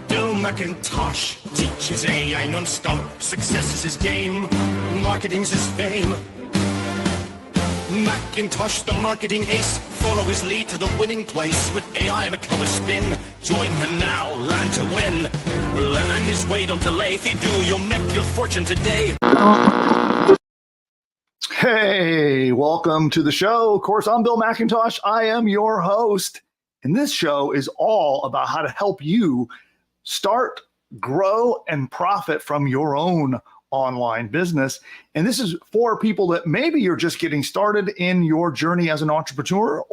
Bill McIntosh teaches AI non-stop. Success is his game, marketing's his fame. McIntosh, the marketing ace, follow his lead to the winning place. With AI become a spin, join him now, learn to win. Learn his way, don't delay. If you do, you'll make your fortune today. Hey, welcome to the show. Of course, I'm Bill McIntosh. I am your host. And this show is all about how to help you start, grow, and profit from your own online business. And this is for people that maybe you're just getting started in your journey as an entrepreneur,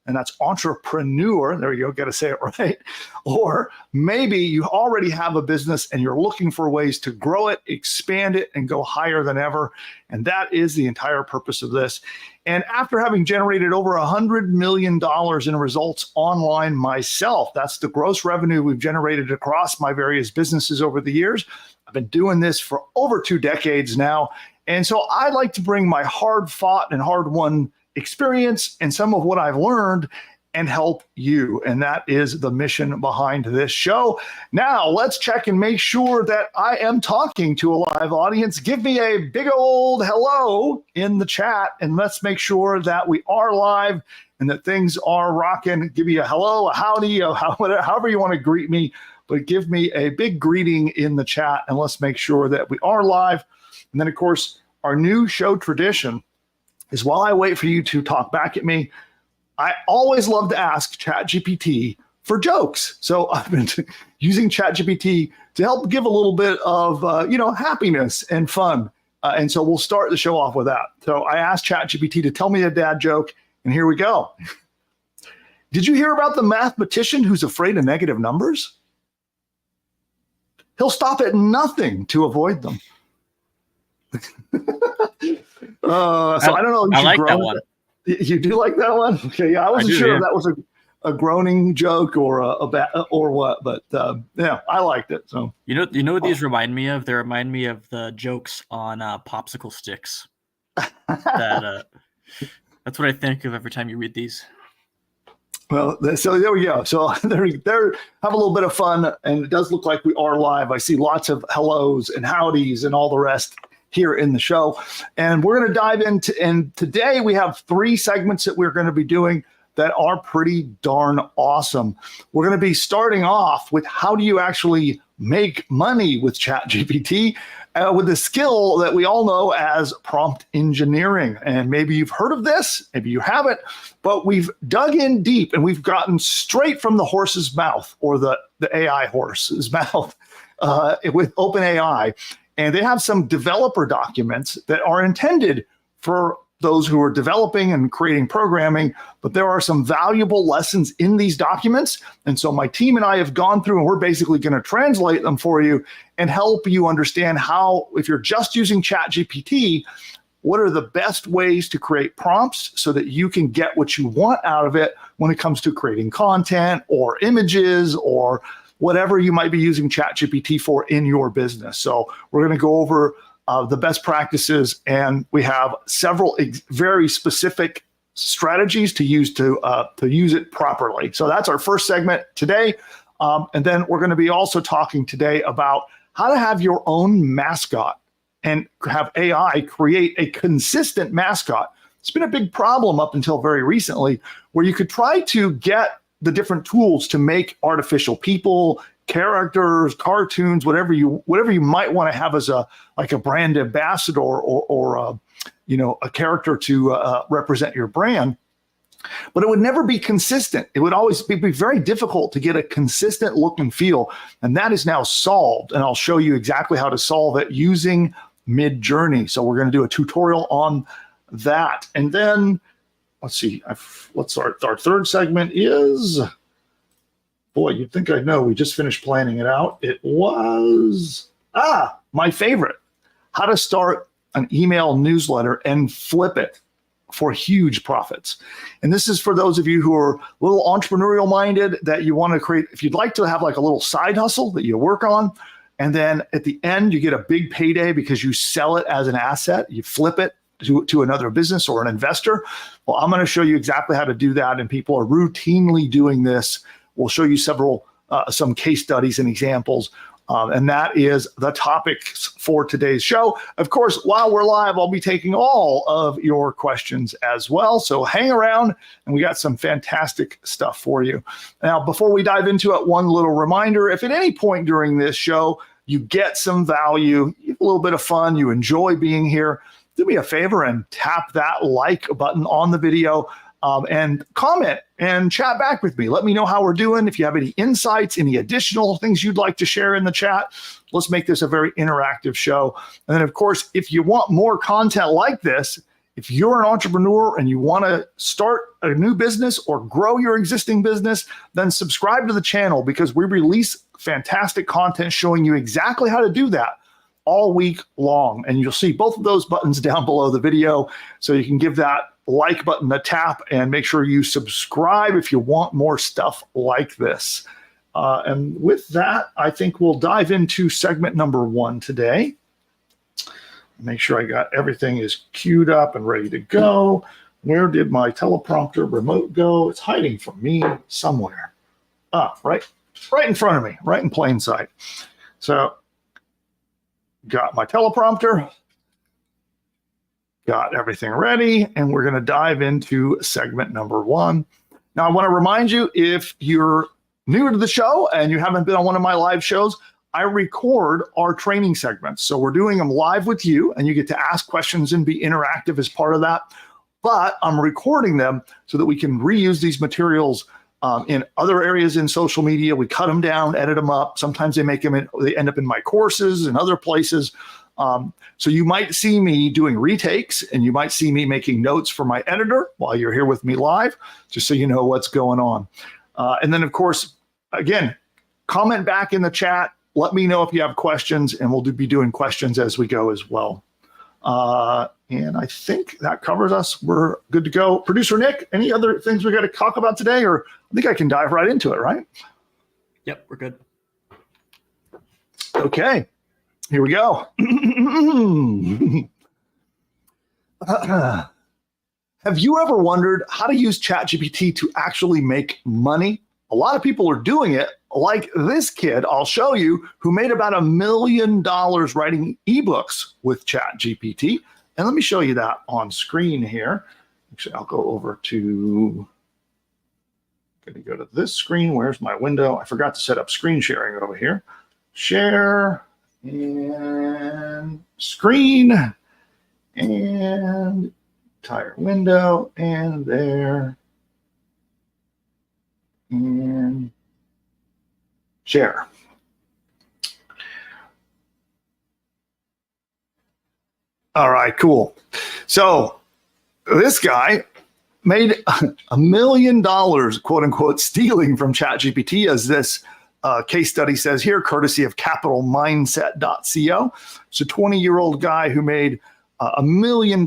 and that's entrepreneur, there you go, got to say it right. Or maybe you already have a business and you're looking for ways to grow it, expand it, and go higher than ever. And that is the entire purpose of this. And after having generated over $100 million in results online myself, that's the gross revenue we've generated across my various businesses over the years. I've been doing this for over 2 decades now. And so I like to bring my hard-fought and hard-won experience and some of what I've learned and help you. And that is the mission behind this show. Now, let's check and make sure that I am talking to a live audience. Give me a big old hello in the chat, and let's make sure that we are live and that things are rocking. Give me a hello, a howdy, however you want to greet me, but give me a big greeting in the chat, and let's make sure that we are live. And then, of course, our new show tradition is while I wait for you to talk back at me, I always love to ask ChatGPT for jokes. So I've been using ChatGPT to help give a little bit of, happiness and fun. And so we'll start the show off with that. So I asked ChatGPT to tell me a dad joke, and here we go. Did you hear about the mathematician who's afraid of negative numbers? He'll stop at nothing to avoid them. So I don't know. I like that one. You do like that one? Okay, yeah, I wasn't sure if that was a groaning joke or or what, but yeah, I liked it. So you know what these remind me of? They remind me of the jokes on popsicle sticks. That's what I think of every time you read these. Well, so there we go. So there, have a little bit of fun, and it does look like we are live. I see lots of hellos and howdies and all the rest here in the show. And we're going to dive into, and today we have 3 segments that we're going to be doing that are pretty darn awesome. We're going to be starting off with how do you actually make money with ChatGPT with the skill that we all know as prompt engineering. And maybe you've heard of this, maybe you haven't, but we've dug in deep and we've gotten straight from the horse's mouth, or the AI horse's mouth with OpenAI. And they have some developer documents that are intended for those who are developing and creating programming, but there are some valuable lessons in these documents. And so my team and I have gone through, and we're basically going to translate them for you and help you understand how, if you're just using ChatGPT, what are the best ways to create prompts so that you can get what you want out of it when it comes to creating content or images or whatever you might be using ChatGPT for in your business. So we're going to go over the best practices, and we have several very specific strategies to use it properly. So that's our first segment today. And then we're going to be also talking today about how to have your own mascot and have AI create a consistent mascot. It's been a big problem up until very recently, where you could try to get the different tools to make artificial people, characters, cartoons, whatever you might want to have as a brand ambassador or a character to represent your brand. But it would never be consistent. It would always be very difficult to get a consistent look and feel. And that is now solved. And I'll show you exactly how to solve it using Midjourney. So we're going to do a tutorial on that. And then let's see. Our third segment is, boy, you'd think I'd know. We just finished planning it out. It was, my favorite, how to start an email newsletter and flip it for huge profits. And this is for those of you who are a little entrepreneurial minded, that you want to create, if you'd like to have like a little side hustle that you work on, and then at the end you get a big payday because you sell it as an asset, you flip it to another business or an investor. Well, I'm going to show you exactly how to do that. And people are routinely doing this We'll show you some case studies and examples. And that is the topics for today's show. Of course, while we're live, I'll be taking all of your questions as well. So hang around, and we got some fantastic stuff for you. Now, before we dive into it, one little reminder, if at any point during this show you get some value, you have a little bit of fun, you enjoy being here, do me a favor and tap that like button on the video. And comment and chat back with me. Let me know how we're doing. If you have any insights, any additional things you'd like to share in the chat, let's make this a very interactive show. And then, of course, if you want more content like this, if you're an entrepreneur and you want to start a new business or grow your existing business, then subscribe to the channel, because we release fantastic content showing you exactly how to do that all week long. And you'll see both of those buttons down below the video, so you can give that like button a tap and make sure you subscribe if you want more stuff like this. And with that, I think we'll dive into segment number 1 today. Make sure I got everything is queued up and ready to go. Where did my teleprompter remote go? It's hiding from me somewhere. Right in front of me, right in plain sight. So got my teleprompter. Got everything ready, and we're going to dive into segment number 1. Now, I want to remind you, if you're new to the show and you haven't been on one of my live shows, I record our training segments. So we're doing them live with you, and you get to ask questions and be interactive as part of that. But I'm recording them so that we can reuse these materials in other areas in social media. We cut them down, edit them up. Sometimes they end up in my courses and other places. So you might see me doing retakes, and you might see me making notes for my editor while you're here with me live, just so you know what's going on. And then, of course, again, comment back in the chat. Let me know if you have questions, and we'll be doing questions as we go as well. And I think that covers us. We're good to go. Producer Nick, any other things we got to talk about today? Or I think I can dive right into it, right? Yep, we're good. Okay. Here we go. Have you ever wondered how to use ChatGPT to actually make money? A lot of people are doing it, like this kid I'll show you, who made about $1 million writing ebooks with ChatGPT. And let me show you that on screen here. Actually, I'll go over to, I'm going to go to this screen. Where's my window? I forgot to set up screen sharing over here. Share. And screen, and entire window, and there, and share. All right, cool. So this guy made $1 million, quote unquote, stealing from ChatGPT, as this case study says here, courtesy of capitalmindset.co. It's a 20-year-old guy who made $1 million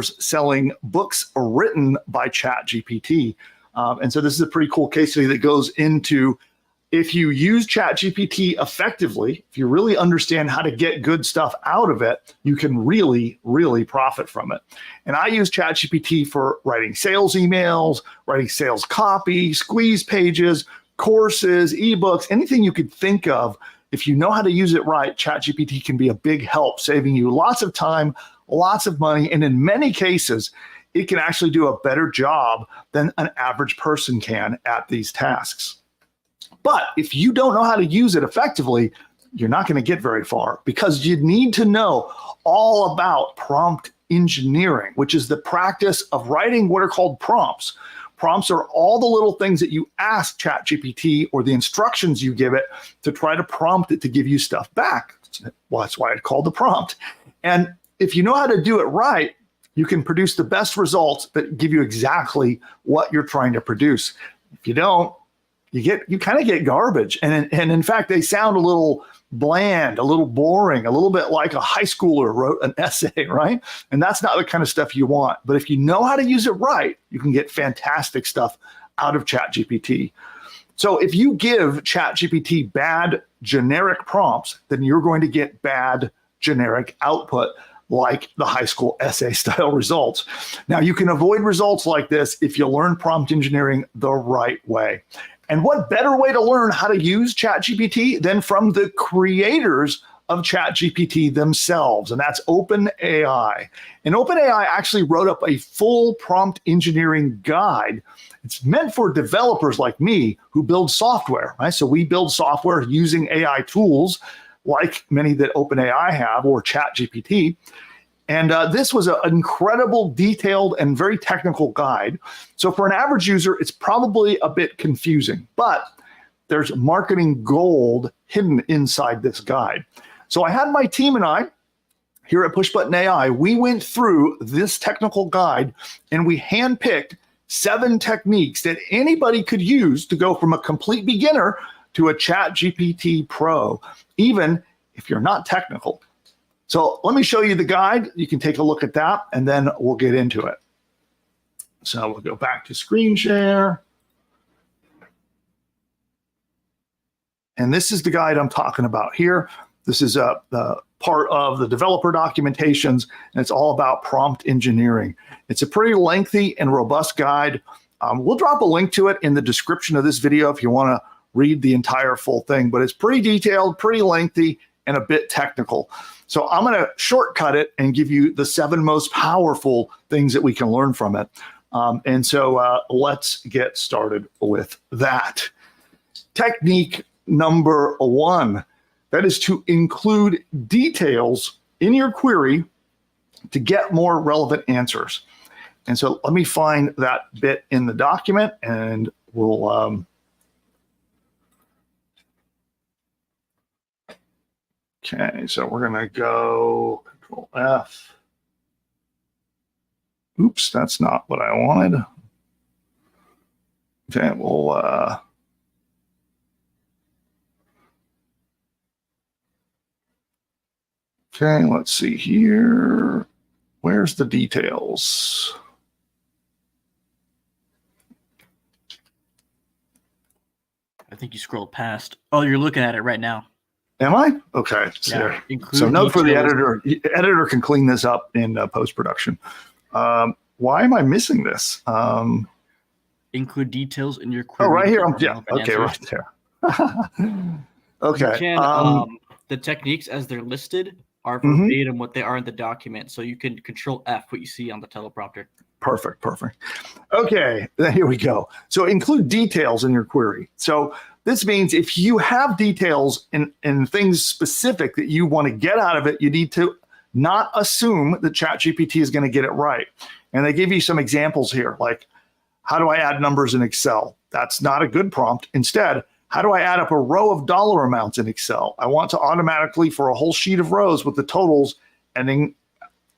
selling books written by ChatGPT. And so this is a pretty cool case study that goes into, if you use ChatGPT effectively, if you really understand how to get good stuff out of it, you can really, really profit from it. And I use ChatGPT for writing sales emails, writing sales copy, squeeze pages, courses, ebooks, anything you could think of. If you know how to use it right, ChatGPT can be a big help, saving you lots of time, lots of money, and in many cases, it can actually do a better job than an average person can at these tasks. But if you don't know how to use it effectively, you're not going to get very far, because you need to know all about prompt engineering, which is the practice of writing what are called prompts. Prompts are all the little things that you ask ChatGPT, or the instructions you give it to try to prompt it to give you stuff back. Well, that's why it's called the prompt. And if you know how to do it right, you can produce the best results that give you exactly what you're trying to produce. If you don't, you kind of get garbage. And in fact, they sound a little bland, a little boring, a little bit like a high schooler wrote an essay, right? And that's not the kind of stuff you want. But if you know how to use it right, you can get fantastic stuff out of ChatGPT. So if you give ChatGPT bad generic prompts, then you're going to get bad generic output, like the high school essay style results. Now, you can avoid results like this if you learn prompt engineering the right way. And what better way to learn how to use ChatGPT than from the creators of ChatGPT themselves, and that's OpenAI. And OpenAI actually wrote up a full prompt engineering guide. It's meant for developers like me who build software, right? So we build software using AI tools like many that OpenAI have or ChatGPT. And this was an incredible, detailed, and very technical guide. So for an average user, it's probably a bit confusing, but there's marketing gold hidden inside this guide. So I had my team and I here at PushButton AI, we went through this technical guide and we handpicked 7 techniques that anybody could use to go from a complete beginner to a ChatGPT Pro, even if you're not technical. So let me show you the guide. You can take a look at that and then we'll get into it. So we'll go back to screen share. And this is the guide I'm talking about here. This is the part of the developer documentations, and it's all about prompt engineering. It's a pretty lengthy and robust guide. We'll drop a link to it in the description of this video if you want to read the entire full thing, but it's pretty detailed, pretty lengthy, and a bit technical. So I'm going to shortcut it and give you the 7 most powerful things that we can learn from it. And so let's get started with that. Technique number 1. That is to include details in your query to get more relevant answers. And so let me find that bit in the document and we'll okay, so we're going to go Control F. Oops, that's not what I wanted. Okay, we'll okay, let's see here. Where's the details? I think you scrolled past. Oh, you're looking at it right now. Am I? Okay. Yeah, So note for the editor. The editor can clean this up in post-production. Why am I missing this? Include details in your query. Oh, right here. Yeah. Okay, right there. Okay. You can, the techniques as they're listed are verbatim what they are in the document. So you can Control F what you see on the teleprompter. Perfect. Okay, then here we go. So include details in your query. So this means if you have details and things specific that you want to get out of it, you need to not assume that ChatGPT is going to get it right. And they give you some examples here, like how do I add numbers in Excel? That's not a good prompt. Instead, how do I add up a row of dollar amounts in Excel? I want to automatically for a whole sheet of rows with the totals ending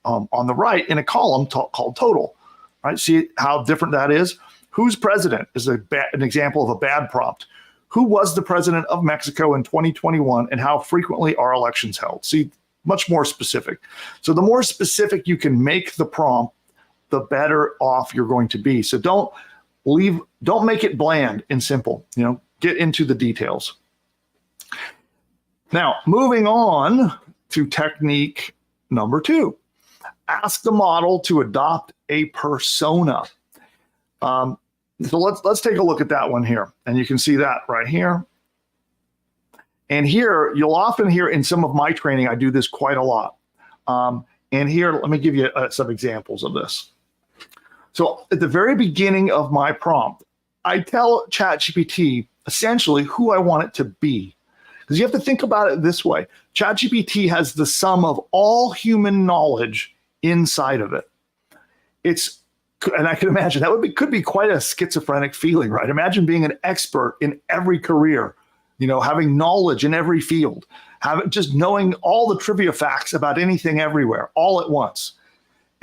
on the right in a column called total. Right? See how different that is? Who's president is an example of a bad prompt. Who was the president of Mexico in 2021 and how frequently are elections held? See, much more specific. So the more specific you can make the prompt, the better off you're going to be. So don't make it bland and simple, get into the details. Now, moving on to technique number 2, ask the model to adopt a persona. So let's take a look at that one here. And you can see that right here. And here, you'll often hear in some of my training, I do this quite a lot. And here, let me give you some examples of this. So at the very beginning of my prompt, I tell ChatGPT essentially who I want it to be. Because you have to think about it this way. ChatGPT has the sum of all human knowledge inside of it. And I can imagine that could be quite a schizophrenic feeling, right? Imagine being an expert in every career, having knowledge in every field, just knowing all the trivia facts about anything everywhere, all at once.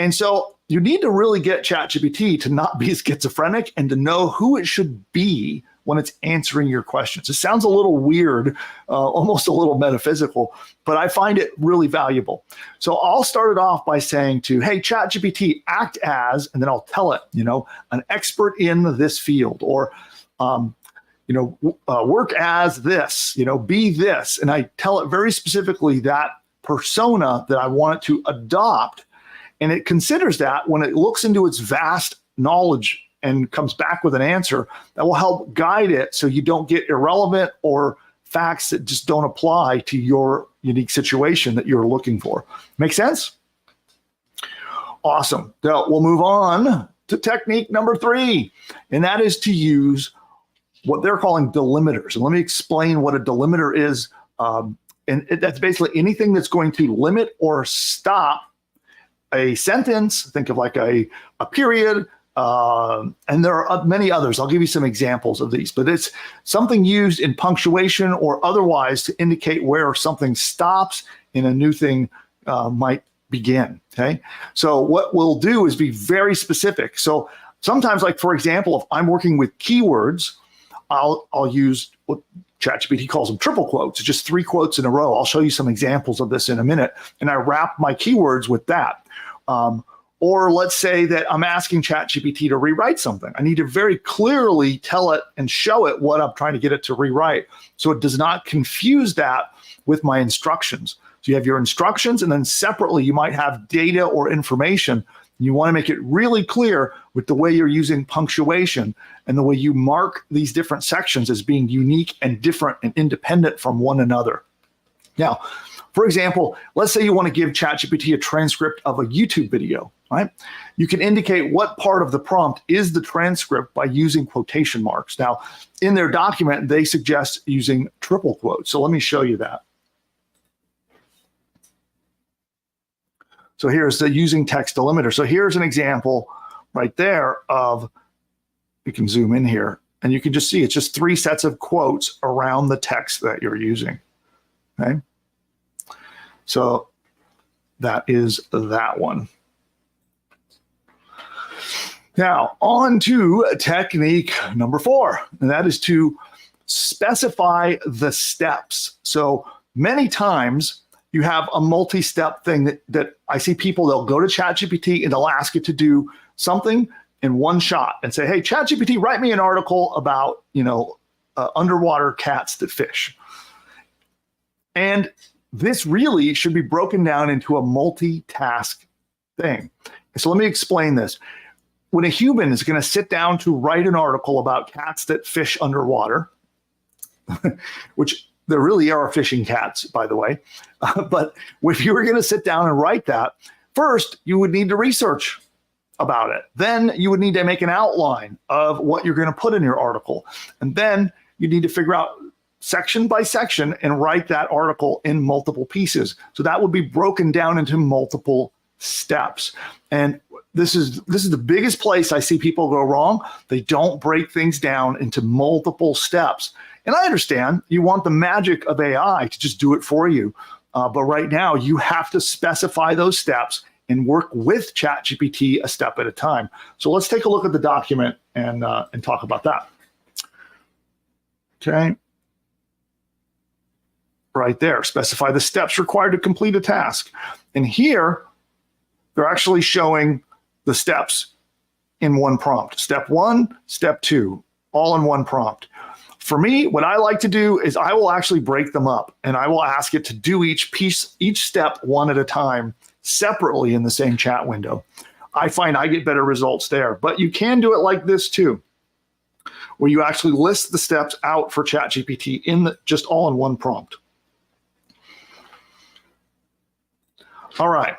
And so you need to really get ChatGPT to not be schizophrenic and to know who it should be when it's answering your questions. It sounds a little weird, almost a little metaphysical, but I find it really valuable. So I'll start it off by saying to, hey, ChatGPT, act as, and then I'll tell it, an expert in this field, or, work as this, be this. And I tell it very specifically that persona that I want it to adopt. And it considers that when it looks into its vast knowledge and comes back with an answer that will help guide it so you don't get irrelevant or facts that just don't apply to your unique situation that you're looking for. Make sense? Awesome. So we'll move on to technique number 3, and that is to use what they're calling delimiters. And let me explain what a delimiter is. And that's basically anything that's going to limit or stop a sentence. Think of like a period, and there are many others. I'll give you some examples of these, but it's something used in punctuation or otherwise to indicate where something stops and a new thing might begin. Okay, so what we'll do is be very specific. So sometimes, like for example, if I'm working with keywords, I'll use what ChatGPT calls them triple quotes, just 3 quotes in a row. I'll show you some examples of this in a minute, and I wrap my keywords with that. Or let's say that I'm asking ChatGPT to rewrite something. I need to very clearly tell it and show it what I'm trying to get it to rewrite, so it does not confuse that with my instructions. So you have your instructions, and then separately you might have data or information. You want to make it really clear with the way you're using punctuation and the way you mark these different sections as being unique and different and independent from one another. Now, for example, let's say you want to give ChatGPT a transcript of a YouTube video, right? You can indicate what part of the prompt is the transcript by using quotation marks. Now, in their document, they suggest using triple quotes. So let me show you that. So here's the using text delimiter. So here's an example right there of, you can zoom in here, and you can just see it's just 3 sets of quotes around the text that you're using, okay? So that is that one. Now, on to technique number 4, and that is to specify the steps. So many times, you have a multi-step thing that I see people, they'll go to ChatGPT and they'll ask it to do something in one shot and say, hey, ChatGPT, write me an article about, underwater cats that fish. And this really should be broken down into a multitask thing. So let me explain this. When a human is going to sit down to write an article about cats that fish underwater, which there really are fishing cats, by the way. But if you were going to sit down and write that, first, you would need to research about it. Then you would need to make an outline of what you're going to put in your article. And then you need to figure out section by section and write that article in multiple pieces. So that would be broken down into multiple steps. And this is the biggest place I see people go wrong. They don't break things down into multiple steps. And I understand you want the magic of AI to just do it for you. But right now, you have to specify those steps and work with ChatGPT a step at a time. So let's take a look at the document and talk about that. Okay. Right there, specify the steps required to complete a task. And here, they're actually showing the steps in one prompt. Step 1, step 2, all in one prompt. For me, what I like to do is I will actually break them up, and I will ask it to do each step one at a time separately in the same chat window. I find I get better results there, but you can do it like this too, where you actually list the steps out for ChatGPT just all in one prompt. All right.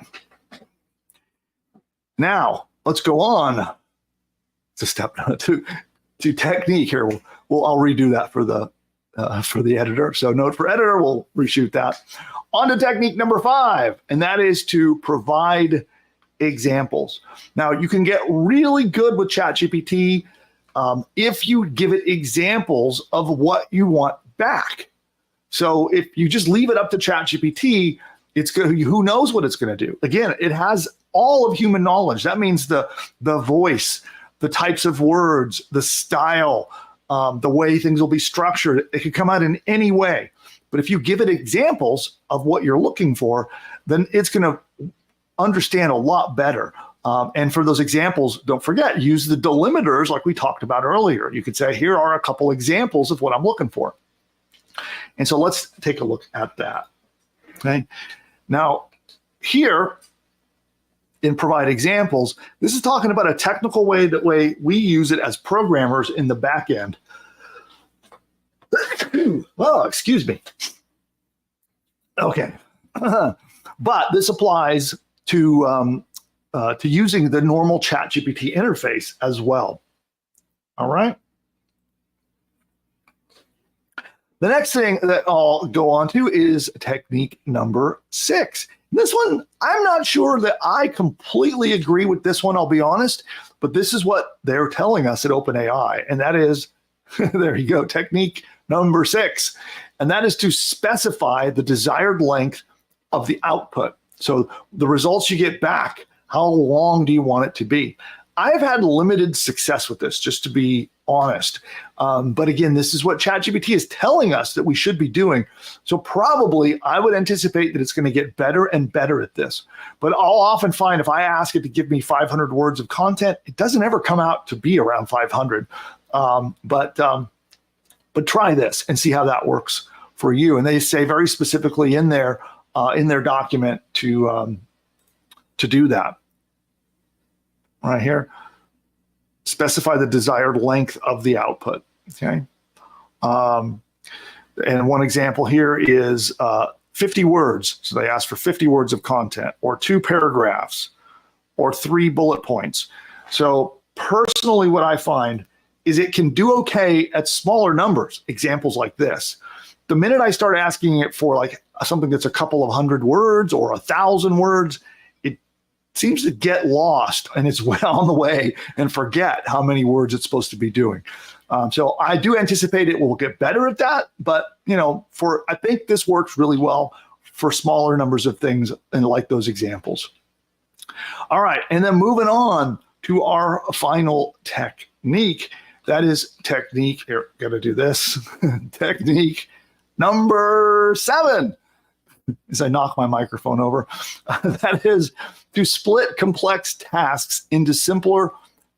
Now let's go on to step to technique here. I'll redo that for the editor. So note for editor, we'll reshoot that. On to technique number 5, and that is to provide examples. Now you can get really good with ChatGPT if you give it examples of what you want back. So if you just leave it up to ChatGPT, who knows what it's going to do? Again, it has all of human knowledge. That means the voice, the types of words, the style, the way things will be structured. It could come out in any way. But if you give it examples of what you're looking for, then it's going to understand a lot better. And for those examples, don't forget, use the delimiters like we talked about earlier. You could say, here are a couple examples of what I'm looking for. And so let's take a look at that. Okay. Now, here, and provide examples. This is talking about a technical way we use it as programmers in the back end. Oh, excuse me. Okay. But this applies to using the normal ChatGPT interface as well. All right. The next thing that I'll go on to is technique number 6. This one, I'm not sure that I completely agree with this one, I'll be honest, but this is what they're telling us at OpenAI, and that is, there you go, technique number 6, and that is to specify the desired length of the output. So the results you get back, how long do you want it to be? I've had limited success with this, just to be honest. But again, this is what ChatGPT is telling us that we should be doing. So probably I would anticipate that it's going to get better and better at this. But I'll often find if I ask it to give me 500 words of content, it doesn't ever come out to be around 500. But try this and see how that works for you. And they say very specifically in their document to do that. Right here, specify the desired length of the output, okay? And one example here is 50 words. So they ask for 50 words of content, or 2 paragraphs, or 3 bullet points. So personally, what I find is it can do okay at smaller numbers, examples like this. The minute I start asking it for like something that's a couple of hundred words or 1,000 words, seems to get lost and it's well on the way and forget how many words it's supposed to be doing. So I do anticipate it will get better at that, but I think this works really well for smaller numbers of things and like those examples. All right, and then moving on to our final technique. That is technique, here, gotta do this, technique number 7. As I knock my microphone over, that is to split complex tasks into simpler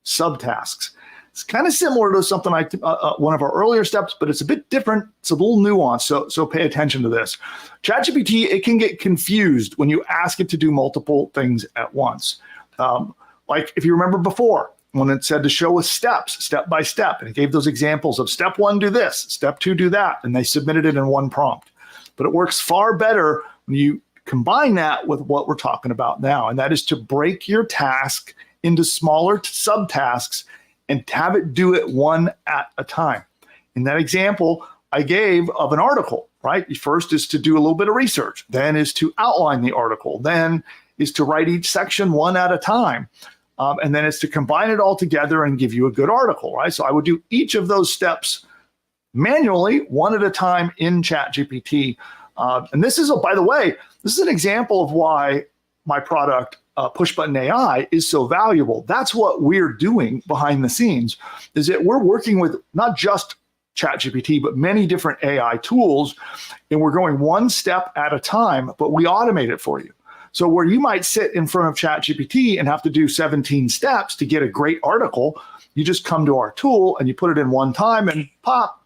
subtasks. It's kind of similar to something one of our earlier steps, but it's a bit different. It's a little nuanced, so pay attention to this. ChatGPT, it can get confused when you ask it to do multiple things at once. Like if you remember before, when it said to show us steps, step by step, and it gave those examples of step 1, do this, step 2, do that, and they submitted it in one prompt. But it works far better when you combine that with what we're talking about now, and that is to break your task into smaller subtasks and have it do it one at a time. In that example I gave of an article, right? First is to do a little bit of research, then is to outline the article, then is to write each section one at a time, and then it's to combine it all together and give you a good article, right? So I would do each of those steps manually, one at a time in ChatGPT. And this is, by the way, this is an example of why my product, PushButton AI, is so valuable. That's what we're doing behind the scenes, is that we're working with not just ChatGPT, but many different AI tools, and we're going one step at a time, but we automate it for you. So where you might sit in front of ChatGPT and have to do 17 steps to get a great article, you just come to our tool and you put it in one time and pop,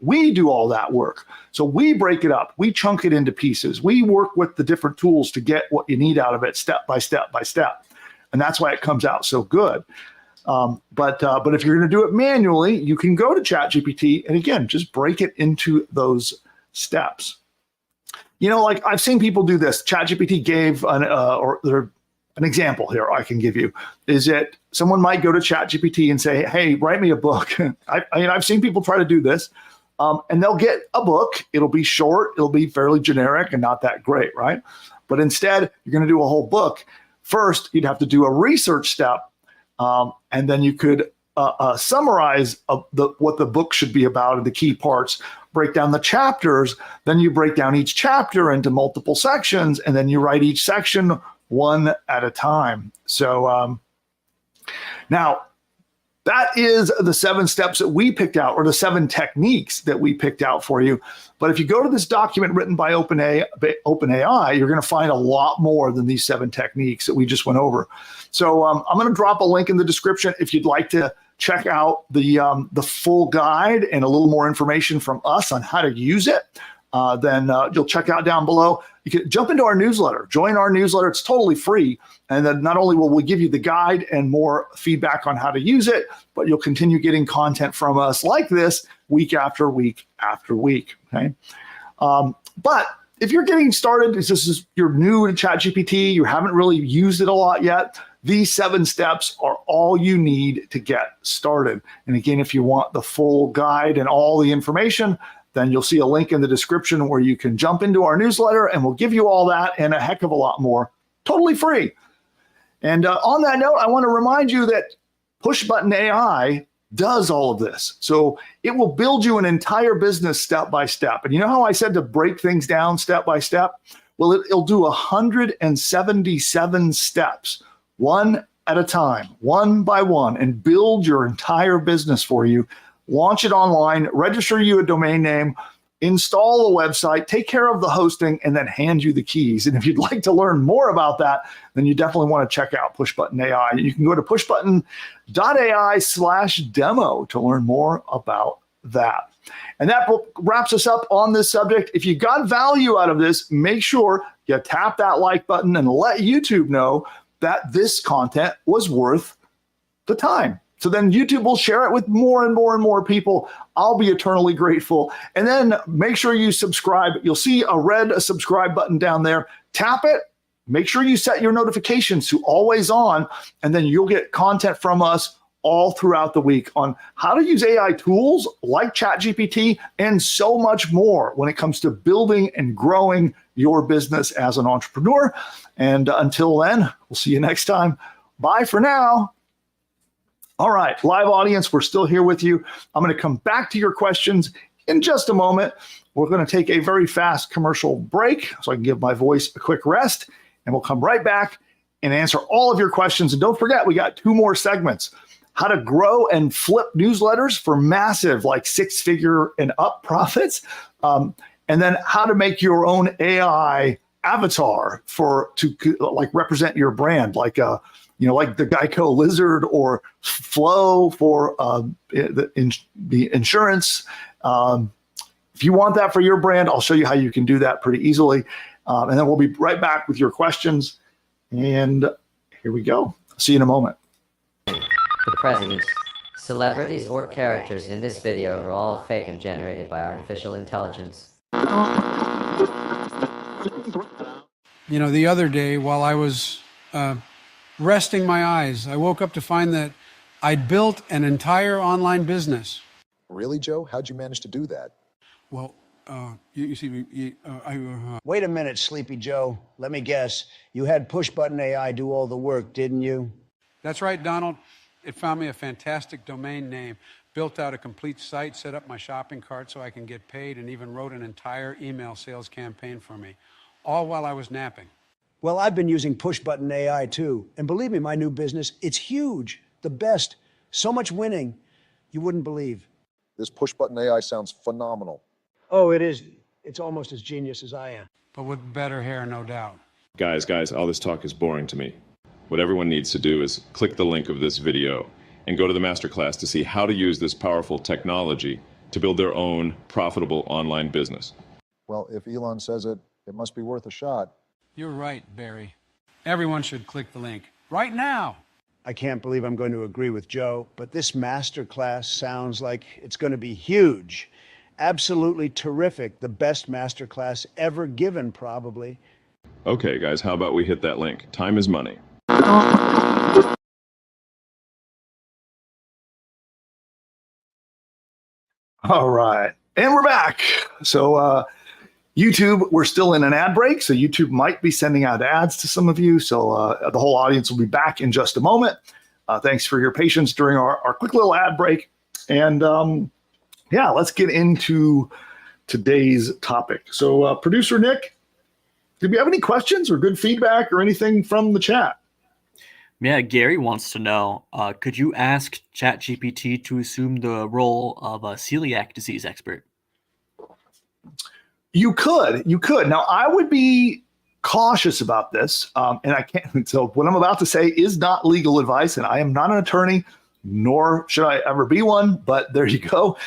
we do all that work. So we break it up. We chunk it into pieces. We work with the different tools to get what you need out of it step by step by step. And that's why it comes out so good. But if you're going to do it manually, you can go to ChatGPT and again, just break it into those steps. Like I've seen people do this. ChatGPT gave an example here I can give you is that someone might go to ChatGPT and say, hey, write me a book. I've seen people try to do this. And they'll get a book. It'll be short. It'll be fairly generic and not that great, right? But instead, you're going to do a whole book. First, you'd have to do a research step, and then you could summarize what the book should be about and the key parts, break down the chapters. Then you break down each chapter into multiple sections, and then you write each section one at a time. So now, that is the 7 steps that we picked out, or the 7 techniques that we picked out for you. But if you go to this document written by OpenAI, you're going to find a lot more than these 7 techniques that we just went over. So I'm going to drop a link in the description if you'd like to check out the full guide and a little more information from us on how to use it. Then you'll check out down below. you can jump into our newsletter, join our newsletter. It's totally free. And then not only will we give you the guide and more feedback on how to use it, but you'll continue getting content from us like this week after week after week. Okay. But if you're getting started, you're new to ChatGPT, you haven't really used it a lot yet, these 7 steps are all you need to get started. And again, if you want the full guide and all the information, then you'll see a link in the description where you can jump into our newsletter, and we'll give you all that and a heck of a lot more, totally free. And on that note, I want to remind you that PushButton AI does all of this. So it will build you an entire business step by step. And you know how I said to break things down step by step? Well, it'll do 177 steps, one at a time, one by one, and build your entire business for you. Launch it online, register you a domain name, install a website, take care of the hosting, and then hand you the keys. And if you'd like to learn more about that, then you definitely want to check out PushButton AI. You can go to pushbutton.ai/demo to learn more about that. And that wraps us up on this subject. If you got value out of this, make sure you tap that like button and let YouTube know that this content was worth the time. So then YouTube will share it with more and more and more people. I'll be eternally grateful. And then make sure you subscribe. You'll see a red subscribe button down there. Tap it. Make sure you set your notifications to always on, and then you'll get content from us all throughout the week on how to use AI tools like ChatGPT and so much more when it comes to building and growing your business as an entrepreneur. And until then, we'll see you next time. Bye for now. All right, live audience, we're still here with you. I'm going to come back to your questions in just a moment. We're going to take a very fast commercial break so I can give my voice a quick rest, and we'll come right back and answer all of your questions. And don't forget, we got 2 more segments: how to grow and flip newsletters for massive, like 6-figure and up profits, and then how to make your own AI avatar to like represent your brand, like like the Geico lizard or Flow for the insurance. If you want that for your brand, I'll show you how you can do that pretty easily. And then we'll be right back with your questions. And here we go. See you in a moment. The presidents, celebrities, or characters in this video are all fake and generated by artificial intelligence. You know, the other day while I was resting my eyes, I woke up to find that I'd built an entire online business. Really, Joe? How'd you manage to do that? Well, you see, Wait a minute, Sleepy Joe. Let me guess. You had PushButton AI do all the work, didn't you? that's right, Donald. It found me a fantastic domain name, built out a complete site, set up my shopping cart so I can get paid, and even wrote an entire email sales campaign for me, all while I was napping. Well, I've been using PushButton AI too. And believe me, my new business, it's huge. The best. So much winning, you wouldn't believe. This PushButton AI sounds phenomenal. Oh, it is. It's almost as genius as I am. But with better hair, no doubt. Guys, all this talk is boring to me. What everyone needs to do is click the link of this video and go to the masterclass to see how to use this powerful technology to build their own profitable online business. Well, if Elon says it, it must be worth a shot. You're right, Barry. Everyone should click the link right now. I can't believe I'm going to agree with Joe, but this masterclass sounds like it's going to be huge. Absolutely terrific. The best masterclass ever given, probably. Okay, guys, how about we hit that link? Time is money. All right. And we're back. So YouTube, we're still in an ad break, so YouTube might be sending out ads to some of you. So the whole audience will be back in just a moment. Thanks for your patience during our quick little ad break. And yeah, let's get into today's topic. So producer Nick, did we have any questions or good feedback or anything from the chat? Yeah, Gary wants to know, could you ask ChatGPT to assume the role of a celiac disease expert? You could. Now, I would be cautious about this, and I can't. So what I'm about to say is not legal advice, and I am not an attorney, nor should I ever be one, but there you go.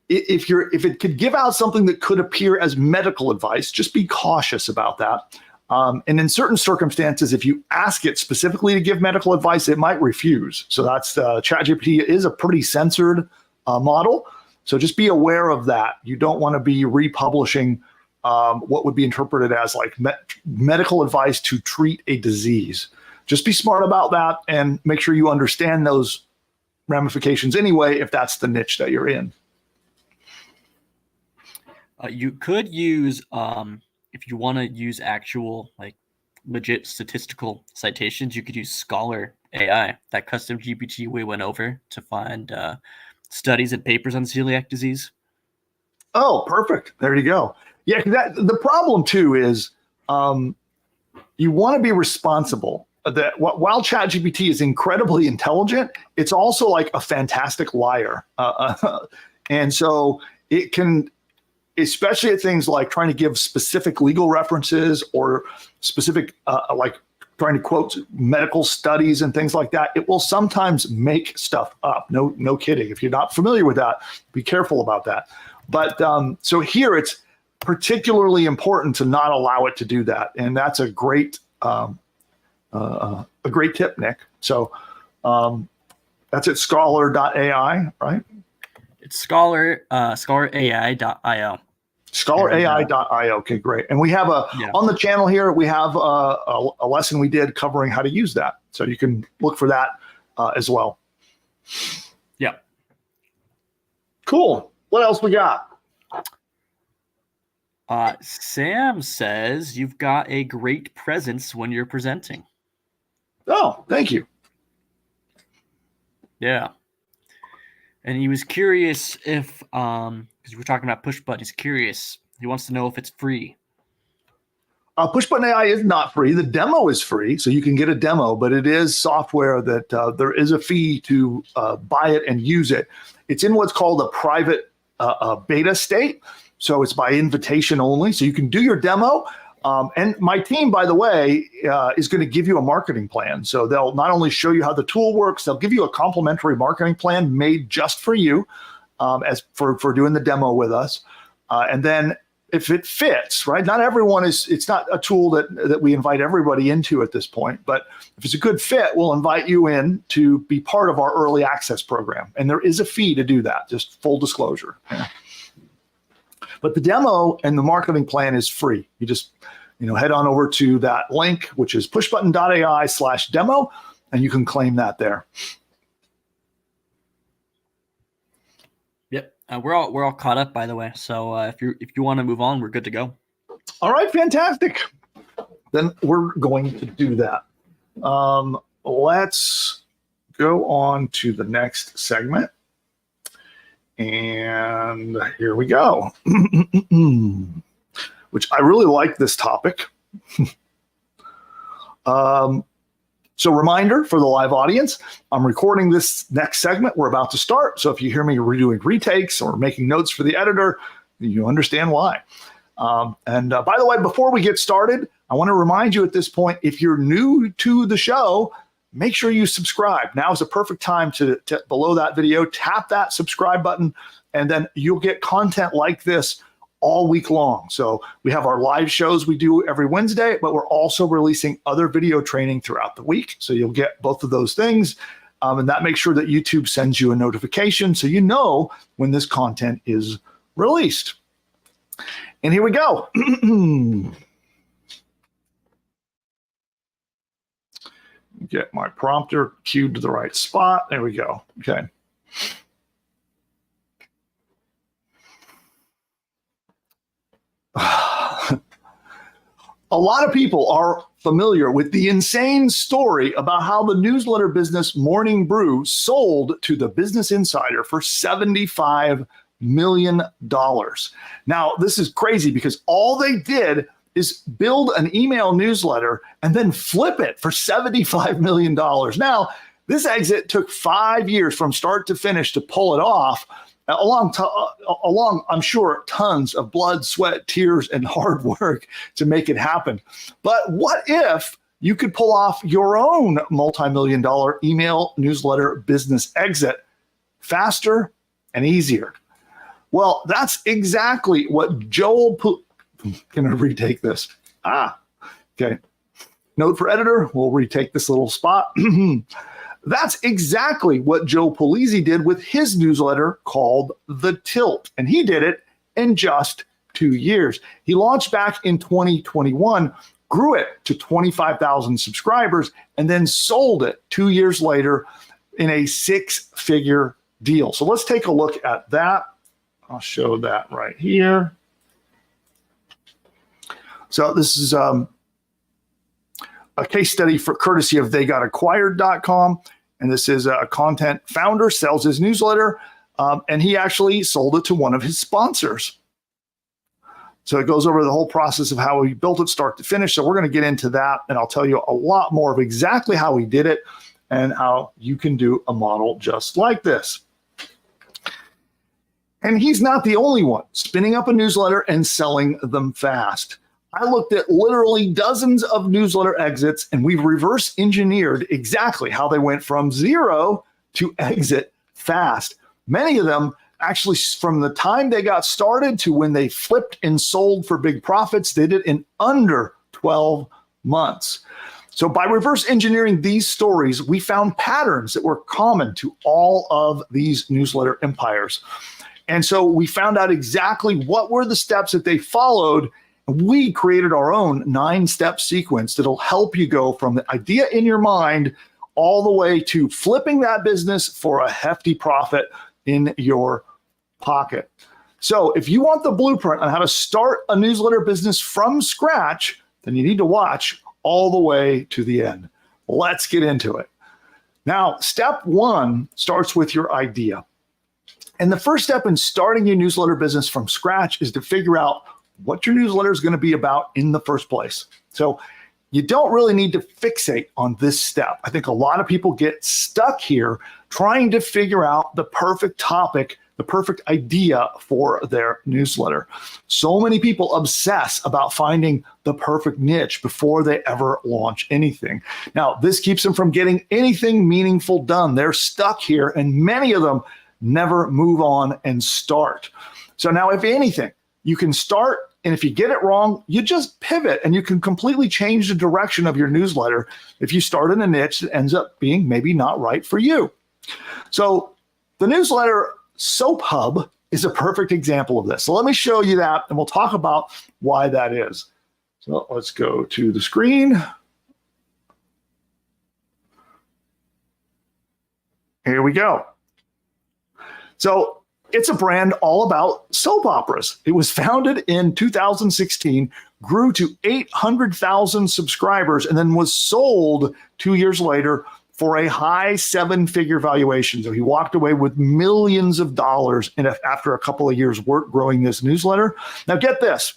if it could give out something that could appear as medical advice, just be cautious about that. And in certain circumstances, if you ask it specifically to give medical advice, it might refuse. So that's ChatGPT is a pretty censored model. So just be aware of that. You don't want to be republishing what would be interpreted as like medical advice to treat a disease. Just be smart about that and make sure you understand those ramifications anyway, if that's the niche that you're in. You could use, if you want to use actual, like, legit statistical citations, you could use Scholar AI, that custom GPT we went over to find studies and papers on celiac disease. Oh, perfect. There you go. Yeah, the problem too is you want to be responsible. That while ChatGPT is incredibly intelligent, it's also like a fantastic liar. And so it can, especially at things like trying to give specific legal references or specific, like trying to quote medical studies and things like that, it will sometimes make stuff up. No kidding. If you're not familiar with that, be careful about that. But so here it's particularly important to not allow it to do that. And that's a great tip, Nick. So that's at scholar.ai, right? It's scholarai.io. Scholarai.io. Okay, great. And we have on the channel here, we have a lesson we did covering how to use that. So you can look for that as well. Yeah. Cool. What else we got? Sam says you've got a great presence when you're presenting. Oh, thank you. Yeah. And he was curious if, because we're talking about PushButton, he's curious. He wants to know if it's free. PushButton AI is not free. The demo is free, so you can get a demo, but it is software that there is a fee to buy it and use it. It's in what's called a private beta state. So it's by invitation only. So you can do your demo. And my team, by the way, is going to give you a marketing plan. So they'll not only show you how the tool works, they'll give you a complimentary marketing plan made just for you as for doing the demo with us. And then if it fits, right? Not everyone it's not a tool that we invite everybody into at this point, but if it's a good fit, we'll invite you in to be part of our early access program. And there is a fee to do that, just full disclosure. Yeah. But the demo and the marketing plan is free. You just, head on over to that link, which is pushbutton.ai/demo, and you can claim that there. Yep, we're all caught up, by the way. So if you want to move on, we're good to go. All right, fantastic. Then we're going to do that. Let's go on to the next segment. And here we go. Which I really like this topic. So reminder for the live audience, I'm recording this next segment we're about to start. So if you hear me redoing retakes or making notes for the editor, you understand why. And by the way, before we get started, I want to remind you at this point, if you're new to the show, make sure you subscribe. Now is a perfect time to below that video, tap that subscribe button, and then you'll get content like this all week long. So we have our live shows we do every Wednesday, but we're also releasing other video training throughout the week. So you'll get both of those things. And that makes sure that YouTube sends you a notification so you know when this content is released. And here we go. Get my prompter queued to the right spot. There we go. Okay. A lot of people are familiar with the insane story about how the newsletter business Morning Brew sold to the Business Insider for $75 million. Now, this is crazy because all they did is build an email newsletter and then flip it for $75 million. Now, this exit took 5 years from start to finish to pull it off, along, I'm sure, tons of blood, sweat, tears, and hard work to make it happen. But what if you could pull off your own multi-million-dollar email newsletter business exit faster and easier? Well, that's exactly what can I retake this? Okay. Note for editor, we'll retake this little spot. That's exactly what Joe Pulizzi did with his newsletter called The Tilt. And he did it in just 2 years. He launched back in 2021, grew it to 25,000 subscribers, and then sold it 2 years later in a 6-figure deal. So let's take a look at that. I'll show that right here. So this is a case study for courtesy of theygotakquired.com. And this is a content founder sells his newsletter, and he actually sold it to one of his sponsors. So it goes over the whole process of how he built it start to finish. So we're going to get into that, and I'll tell you a lot more of exactly how he did it and how you can do a model just like this. And he's not the only one spinning up a newsletter and selling them fast. I looked at literally dozens of newsletter exits, and we've reverse engineered exactly how they went from 0 to exit fast. Many of them actually, from the time they got started to when they flipped and sold for big profits, they did it in under 12 months. So by reverse engineering these stories, we found patterns that were common to all of these newsletter empires. And so we found out exactly what were the steps that they followed. We created our own 9-step sequence that'll help you go from the idea in your mind all the way to flipping that business for a hefty profit in your pocket. So if you want the blueprint on how to start a newsletter business from scratch, then you need to watch all the way to the end. Let's get into it. Now, step 1 starts with your idea. And the first step in starting your newsletter business from scratch is to figure out what your newsletter is going to be about in the first place. So you don't really need to fixate on this step. I think a lot of people get stuck here trying to figure out the perfect topic, the perfect idea for their newsletter. So many people obsess about finding the perfect niche before they ever launch anything. Now, this keeps them from getting anything meaningful done. They're stuck here, and many of them never move on and start. So now, if anything, you can start, and if you get it wrong, you just pivot, and you can completely change the direction of your newsletter if you start in a niche that ends up being maybe not right for you. So the newsletter Soap Hub is a perfect example of this. So let me show you that, and we'll talk about why that is. So let's go to the screen. Here we go. So it's a brand all about soap operas. It was founded in 2016, grew to 800,000 subscribers, and then was sold 2 years later for a high 7-figure valuation. So he walked away with millions of dollars after a couple of years' work growing this newsletter. Now get this,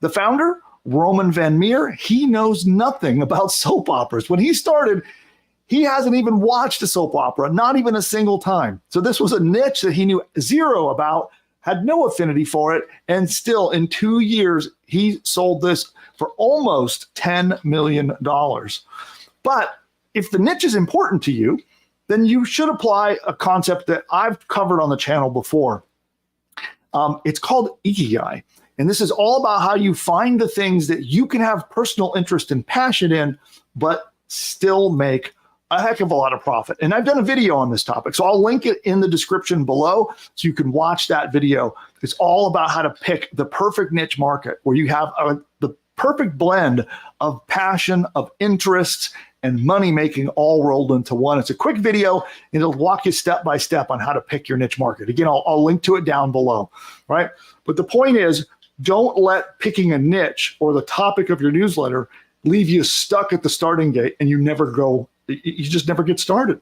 the founder, Roman Van Meer, he knows nothing about soap operas. When he started, he hasn't even watched a soap opera, not even a single time. So this was a niche that he knew zero about, had no affinity for it, and still in 2 years, he sold this for almost $10 million. But if the niche is important to you, then you should apply a concept that I've covered on the channel before. It's called Ikigai. And this is all about how you find the things that you can have personal interest and passion in, but still make a heck of a lot of profit. And I've done a video on this topic, so I'll link it in the description below so you can watch that video. It's all about how to pick the perfect niche market where you have the perfect blend of passion, of interests, and money making all rolled into one. It's a quick video, and it'll walk you step by step on how to pick your niche market. Again, I'll link to it down below, right? But the point is, don't let picking a niche or the topic of your newsletter leave you stuck at the starting gate and you just never get started.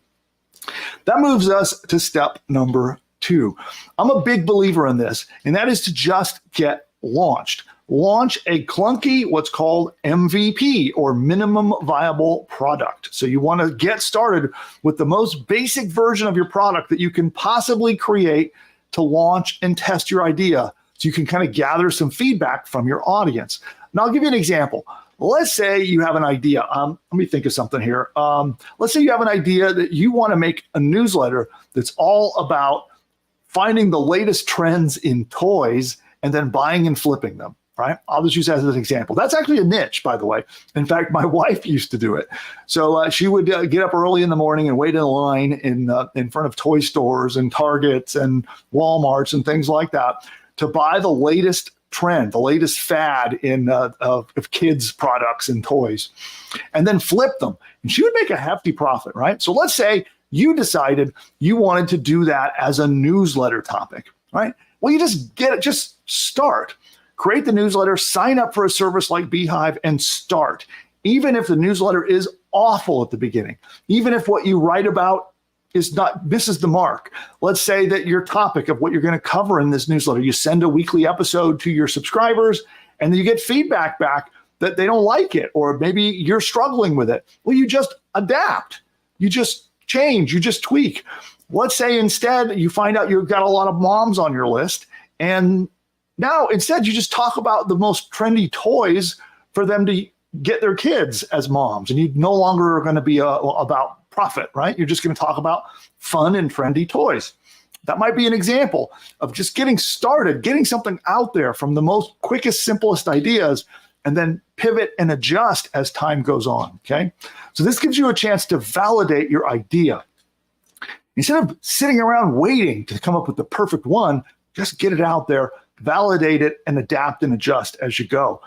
That moves us to step number 2. I'm a big believer in this, and that is to just get launched. Launch a clunky, what's called MVP, or minimum viable product. So you want to get started with the most basic version of your product that you can possibly create to launch and test your idea, so you can kind of gather some feedback from your audience. And I'll give you an example. Let's say you have an idea. Let me think of something here. Let's say you have an idea that you want to make a newsletter that's all about finding the latest trends in toys and then buying and flipping them, right? I'll just use that as an example. That's actually a niche, by the way. In fact, my wife used to do it. So she would get up early in the morning and wait in a line in front of toy stores and Targets and Walmarts and things like that to buy the latest trend, the latest fad in of kids' products and toys, and then flip them. And she would make a hefty profit, right? So let's say you decided you wanted to do that as a newsletter topic, right? Well, you just get it, just start. Create the newsletter, sign up for a service like Beehive, and start. Even if the newsletter is awful at the beginning, even if what you write about misses the mark. Let's say that your topic of what you're going to cover in this newsletter, you send a weekly episode to your subscribers, and then you get feedback back that they don't like it, or maybe you're struggling with it. Well, you just adapt. You just change, you just tweak. Let's say instead you find out you've got a lot of moms on your list, and now instead you just talk about the most trendy toys for them to get their kids as moms, and you no longer are going to be about profit, right? You're just going to talk about fun and trendy toys. That might be an example of just getting started, getting something out there from the most quickest, simplest ideas, and then pivot and adjust as time goes on, okay? So this gives you a chance to validate your idea. Instead of sitting around waiting to come up with the perfect one, just get it out there, validate it, and adapt and adjust as you go.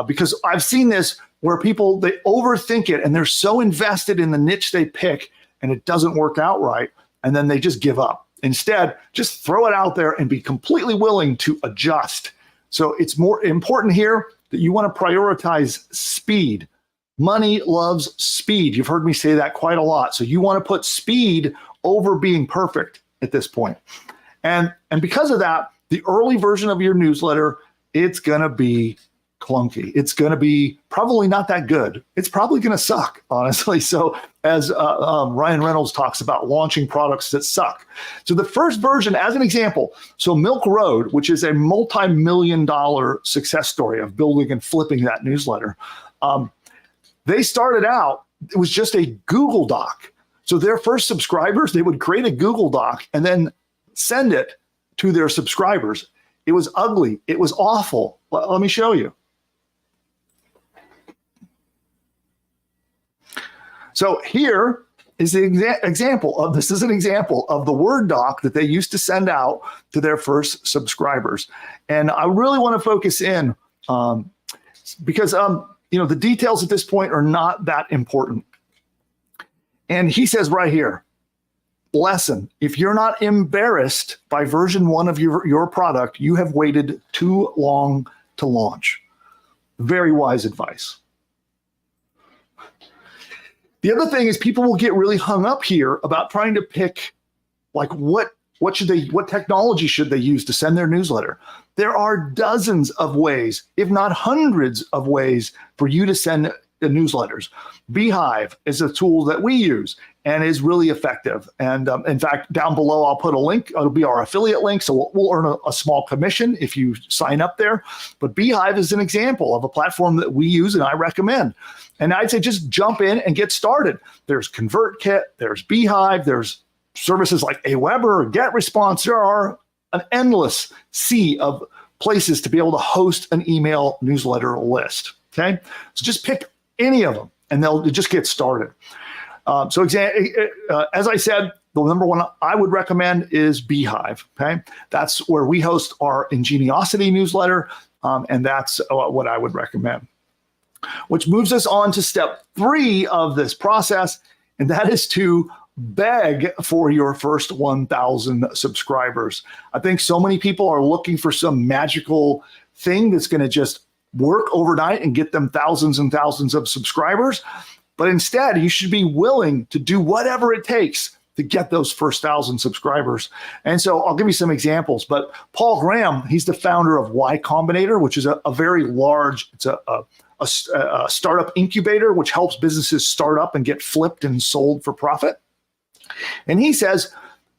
Because I've seen this where people, they overthink it and they're so invested in the niche they pick and it doesn't work out right, and then they just give up. Instead, just throw it out there and be completely willing to adjust. So it's more important here that you want to prioritize speed. Money loves speed. You've heard me say that quite a lot. So you want to put speed over being perfect at this point. And because of that, the early version of your newsletter, it's going to be clunky. It's going to be probably not that good. It's probably going to suck, honestly. So as Ryan Reynolds talks about, launching products that suck. So the first version, as an example, so Milk Road, which is a multi-million-dollar success story of building and flipping that newsletter, they started out, it was just a Google Doc. So their first subscribers, they would create a Google Doc and then send it to their subscribers. It was ugly. It was awful. Let me show you. So here is the example of, this is an example of the Word doc that they used to send out to their first subscribers. And I really want to focus in because the details at this point are not that important. And he says right here, lesson, if you're not embarrassed by version 1 of your product, you have waited too long to launch. Very wise advice. The other thing is people will get really hung up here about trying to pick, like, what technology should they use to send their newsletter? There are dozens of ways, if not hundreds of ways, for you to send the newsletters. Beehive is a tool that we use and is really effective. And in fact, down below, I'll put a link. It'll be our affiliate link. So we'll earn a small commission if you sign up there. But Beehive is an example of a platform that we use and I recommend. And I'd say just jump in and get started. There's ConvertKit, there's Beehive, there's services like Aweber, GetResponse. There are an endless sea of places to be able to host an email newsletter list. Okay, so just pick any of them and they'll just get started. As I said, the number one I would recommend is Beehive. Okay, that's where we host our Ingeniosity newsletter, and that's what I would recommend. Which moves us on to step 3 of this process, and that is to beg for your first 1,000 subscribers. I think so many people are looking for some magical thing that's going to just work overnight and get them thousands and thousands of subscribers. But instead, you should be willing to do whatever it takes to get those first 1,000 subscribers. And so I'll give you some examples. But Paul Graham, he's the founder of Y Combinator, which is a very large, it's a startup incubator, which helps businesses start up and get flipped and sold for profit. And he says,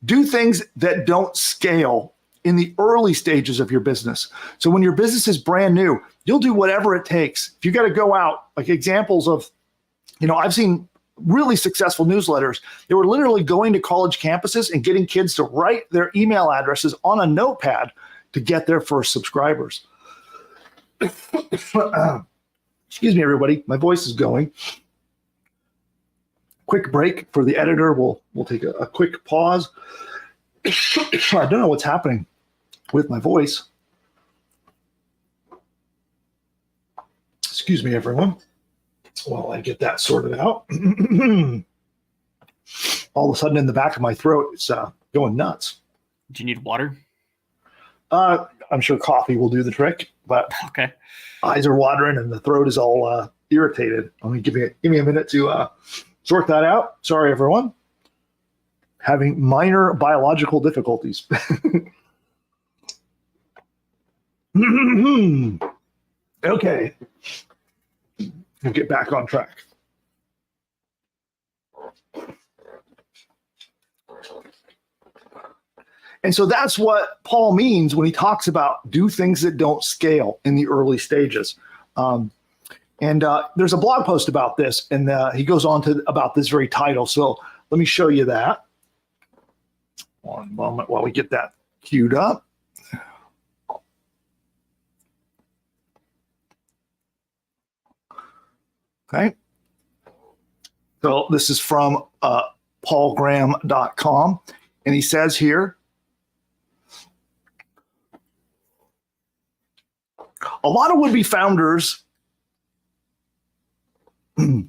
do things that don't scale in the early stages of your business. So when your business is brand new, you'll do whatever it takes. If you got to go out, like examples of, I've seen really successful newsletters. They were literally going to college campuses and getting kids to write their email addresses on a notepad to get their first subscribers. Excuse me, everybody. My voice is going. Quick break for the editor. We'll take a quick pause. I don't know what's happening with my voice. Excuse me, everyone, while I get that sorted out. All of a sudden in the back of my throat, it's going nuts. Do you need water? I'm sure coffee will do the trick, but Okay. eyes are watering and the throat is all irritated. Let me give me a minute to sort that out. Sorry, everyone. Having minor biological difficulties. Okay. We'll get back on track. And so that's what Paul means when he talks about do things that don't scale in the early stages. There's a blog post about this, and he goes on to about this very title. So let me show you that. One moment while we get that queued up. Okay. So this is from paulgraham.com, and he says here, a lot of would-be founders, we'll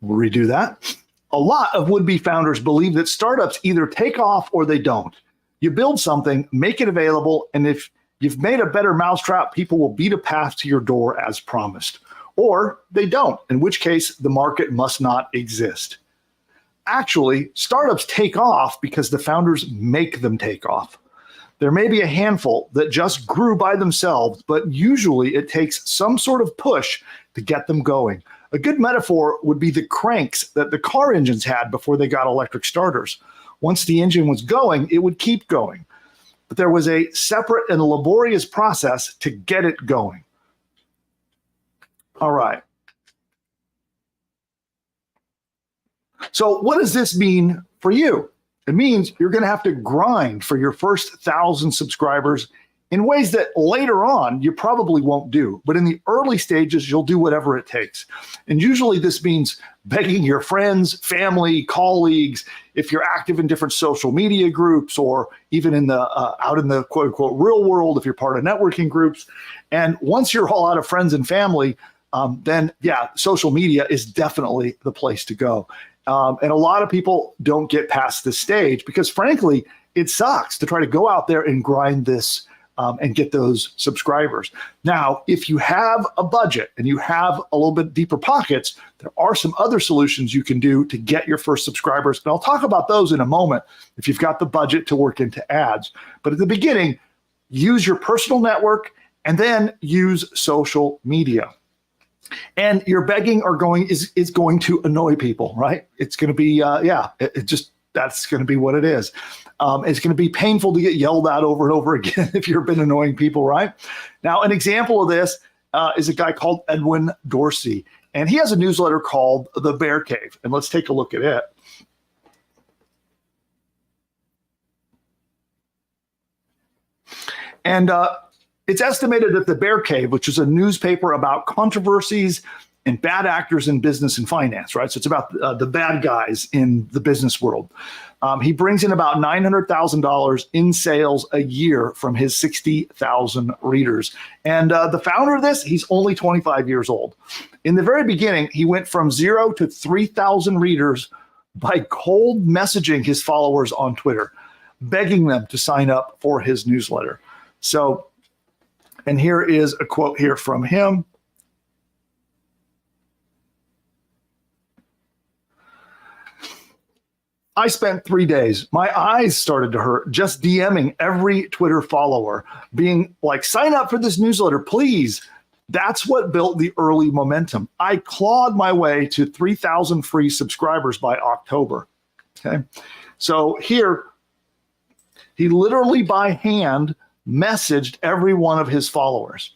redo that. A lot of would-be founders believe that startups either take off or they don't. You build something, make it available, and if you've made a better mousetrap, people will beat a path to your door as promised. Or they don't, in which case the market must not exist. Actually, startups take off because the founders make them take off. There may be a handful that just grew by themselves, but usually it takes some sort of push to get them going. A good metaphor would be the cranks that the car engines had before they got electric starters. Once the engine was going, it would keep going. But there was a separate and laborious process to get it going. All right. So what does this mean for you? It means you're going to have to grind for your first 1,000 subscribers in ways that later on you probably won't do. But in the early stages, you'll do whatever it takes. And usually this means begging your friends, family, colleagues, if you're active in different social media groups or even in the out in the quote unquote real world, if you're part of networking groups. And once you're all out of friends and family, then yeah, social media is definitely the place to go. And a lot of people don't get past this stage because frankly, it sucks to try to go out there and grind this and get those subscribers. Now, if you have a budget and you have a little bit deeper pockets, there are some other solutions you can do to get your first subscribers. And I'll talk about those in a moment if you've got the budget to work into ads. But at the beginning, use your personal network and then use social media. And your begging is going to annoy people, right? It's going to be, that's going to be what it is. It's going to be painful to get yelled at over and over again if you've been annoying people, right? Now, an example of this is a guy called Edwin Dorsey, and he has a newsletter called The Bear Cave, and let's take a look at it. And it's estimated that the Bear Cave, which is a newspaper about controversies and bad actors in business and finance, right? So it's about the bad guys in the business world. He brings in about $900,000 in sales a year from his 60,000 readers. And the founder of this, he's only 25 years old. In the very beginning, he went from 0 to 3,000 readers by cold messaging his followers on Twitter, begging them to sign up for his newsletter. So, and here is a quote here from him. I spent 3 days. My eyes started to hurt just DMing every Twitter follower, being like, sign up for this newsletter, please. That's what built the early momentum. I clawed my way to 3,000 free subscribers by October. Okay. So here, he literally by hand messaged every one of his followers.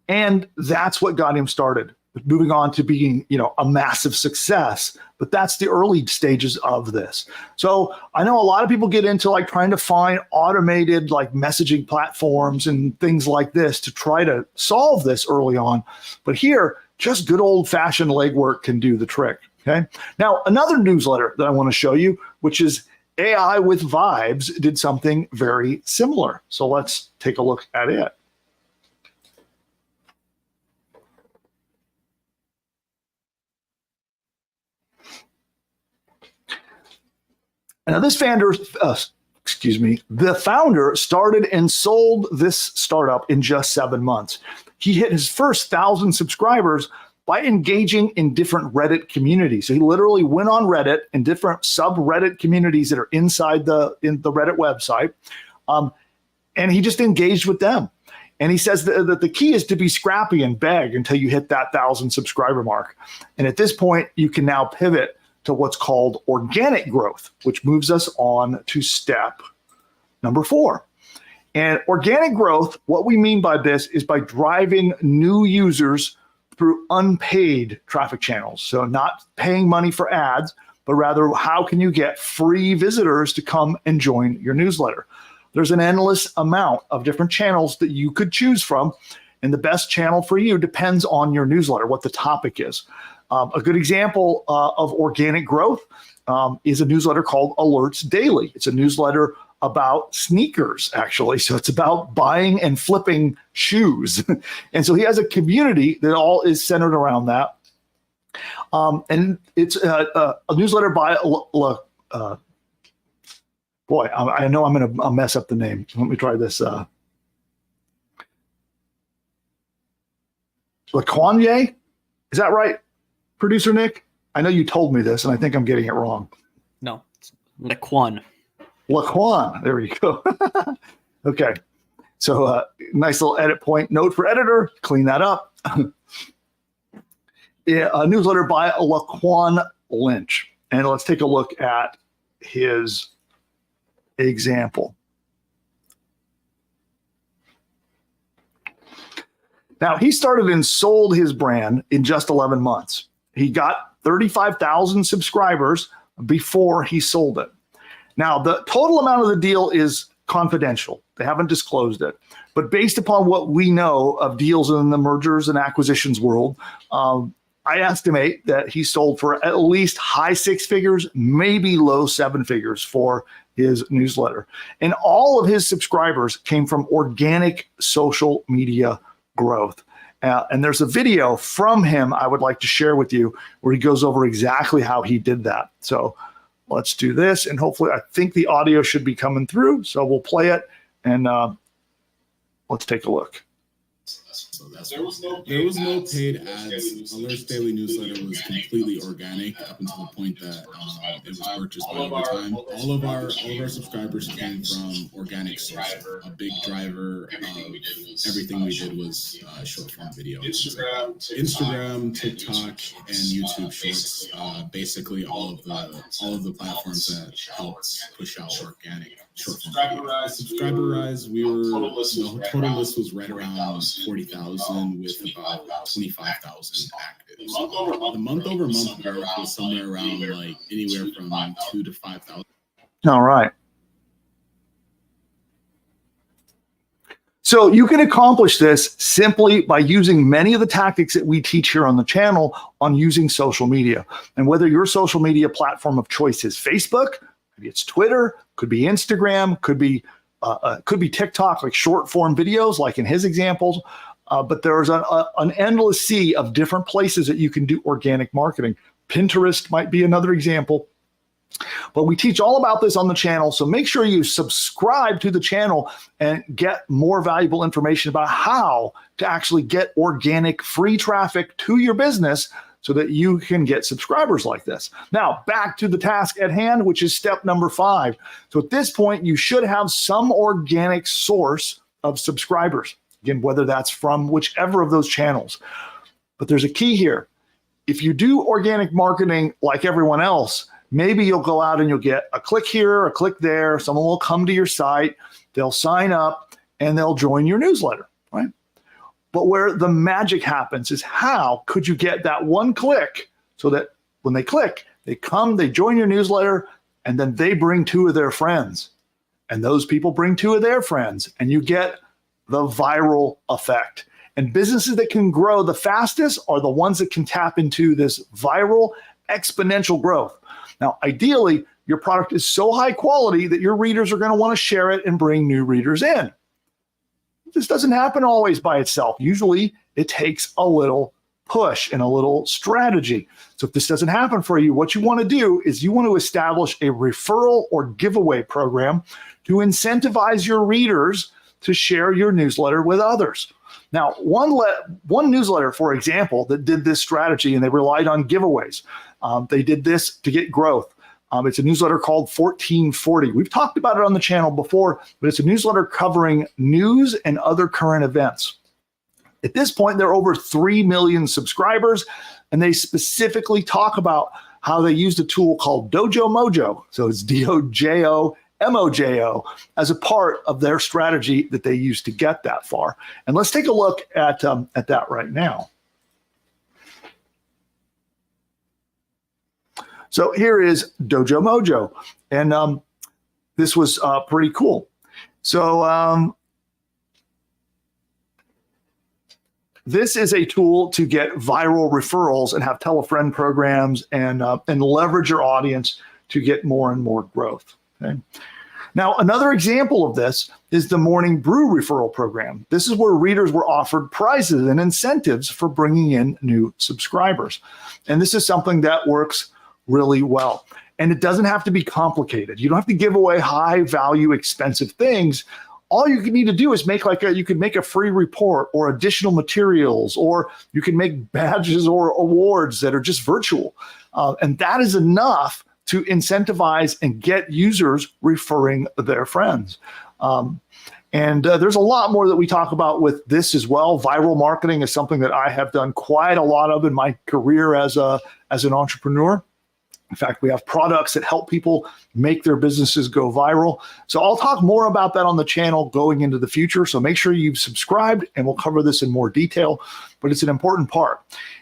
And that's what got him started. moving on to being, a massive success. But that's the early stages of this. So I know a lot of people get into like trying to find automated like messaging platforms and things like this to try to solve this early on. But here, just good old fashioned legwork can do the trick. Okay. Now, another newsletter that I want to show you, which is AI with Vibes, did something very similar. So let's take a look at it. Now, the founder started and sold this startup in just 7 months. He hit his first 1,000 subscribers by engaging in different Reddit communities. So he literally went on Reddit and different subreddit communities that are inside the Reddit website, and he just engaged with them. And he says that the key is to be scrappy and beg until you hit that 1,000 subscriber mark. And at this point, you can now pivot to what's called organic growth, which moves us on to step number 4. And organic growth, what we mean by this is by driving new users through unpaid traffic channels. So not paying money for ads, but rather how can you get free visitors to come and join your newsletter? There's an endless amount of different channels that you could choose from. And the best channel for you depends on your newsletter, what the topic is. A good example of organic growth is a newsletter called Alerts Daily. It's a newsletter about sneakers, actually. So it's about buying and flipping shoes. And so he has a community that all is centered around that. And it's a newsletter by, boy, I know I'm going to mess up the name. Let me try this. Laquanye? Is that right? Producer Nick, I know you told me this, and I think I'm getting it wrong. No, it's Laquan. Laquan, there we go. Okay, so nice little edit point. Note for editor, clean that up. A newsletter by Laquan Lynch. And let's take a look at his example. Now, he started and sold his brand in just 11 months. He got 35,000 subscribers before he sold it. Now, the total amount of the deal is confidential. They haven't disclosed it. But based upon what we know of deals in the mergers and acquisitions world, I estimate that he sold for at least high 6 figures, maybe low 7 figures for his newsletter. And all of his subscribers came from organic social media growth. And there's a video from him I would like to share with you where he goes over exactly how he did that. So let's do this. And hopefully, I think the audio should be coming through. So we'll play it and let's take a look. There was no paid ads. Alerts Daily newsletter was completely organic up until the point that it was purchased by Overtime. All of our subscribers came from organic source. A big driver of everything we did was short form video. Instagram, TikTok, and YouTube Shorts. Basically, all of the platforms that helped push out organic short form video. Subscriber rise, the total list was right around 40,000 with about 25,000 active. The month-over-month growth was somewhere around like anywhere from 2,000 to 5,000. All right. So you can accomplish this simply by using many of the tactics that we teach here on the channel on using social media. And whether your social media platform of choice is Facebook, maybe it's Twitter, could be Instagram, could be TikTok, like short form videos, like in his examples. But there's an endless sea of different places that you can do organic marketing. Pinterest might be another example. But we teach all about this on the channel, so make sure you subscribe to the channel and get more valuable information about how to actually get organic free traffic to your business so that you can get subscribers like this. Now, back to the task at hand, which is step number 5. So at this point, you should have some organic source of subscribers. Again, whether that's from whichever of those channels. But there's a key here. If you do organic marketing like everyone else, maybe you'll go out and you'll get a click here, a click there. Someone will come to your site, they'll sign up, and they'll join your newsletter, right? But where the magic happens is how could you get that one click so that when they click, they come, they join your newsletter, and then they bring 2 of their friends. And those people bring 2 of their friends, and you get the viral effect. And businesses that can grow the fastest are the ones that can tap into this viral exponential growth. Now, ideally, your product is so high quality that your readers are going to want to share it and bring new readers in. This doesn't happen always by itself. Usually, it takes a little push and a little strategy. So if this doesn't happen for you, what you want to do is you want to establish a referral or giveaway program to incentivize your readers to share your newsletter with others. Now, one newsletter, for example, that did this strategy and they relied on giveaways. They did this to get growth. It's a newsletter called 1440. We've talked about it on the channel before, but it's a newsletter covering news and other current events. At this point, there are over 3 million subscribers, and they specifically talk about how they used a tool called Dojo Mojo. So it's DOJO MOJO as a part of their strategy that they used to get that far. And let's take a look at that right now. So here is Dojo Mojo, and this was pretty cool. So this is a tool to get viral referrals and have tell-a-friend programs and leverage your audience to get more and more growth. Okay? Now, another example of this is the Morning Brew referral program. This is where readers were offered prizes and incentives for bringing in new subscribers. And this is something that works really well. And it doesn't have to be complicated. You don't have to give away high value, expensive things. All you need to do is make you could make a free report or additional materials, or you can make badges or awards that are just virtual. And that is enough to incentivize and get users referring their friends. And there's a lot more that we talk about with this as well. Viral marketing is something that I have done quite a lot of in my career as an entrepreneur. In fact, we have products that help people make their businesses go viral. So I'll talk more about that on the channel going into the future. So make sure you've subscribed, and we'll cover this in more detail, but it's an important part.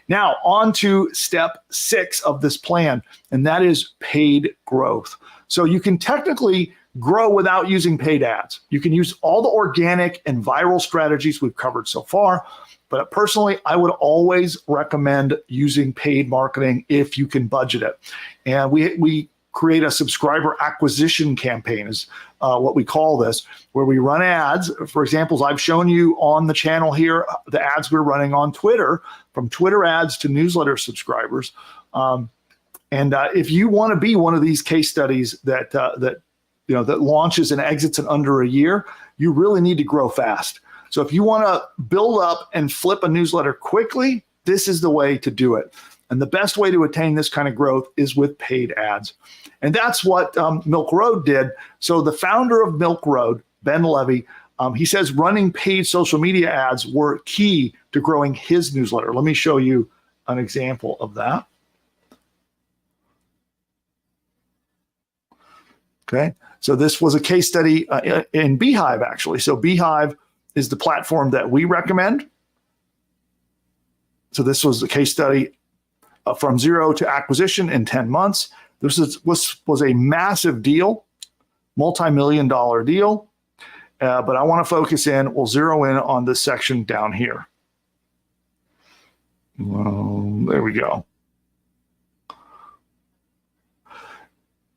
Now, on to step 6 of this plan, and that is paid growth. So you can technically grow without using paid ads. You can use all the organic and viral strategies we've covered so far. But personally, I would always recommend using paid marketing if you can budget it. And we create a subscriber acquisition campaign is what we call this, where we run ads. For example, I've shown you on the channel here, the ads we're running on Twitter, from Twitter ads to newsletter subscribers. And if you want to be one of these case studies that launches and exits in under a year, you really need to grow fast. So if you want to build up and flip a newsletter quickly, this is the way to do it. And the best way to attain this kind of growth is with paid ads. And that's what Milk Road did. So the founder of Milk Road, Ben Levy, he says running paid social media ads were key to growing his newsletter. Let me show you an example of that. Okay, so this was a case study in Beehive, actually. So Beehive is the platform that we recommend. So this was a case study from zero to acquisition in 10 months. This was a massive deal, multi-million-dollar deal. But I want to focus in, we'll zero in on this section down here. Well, there we go.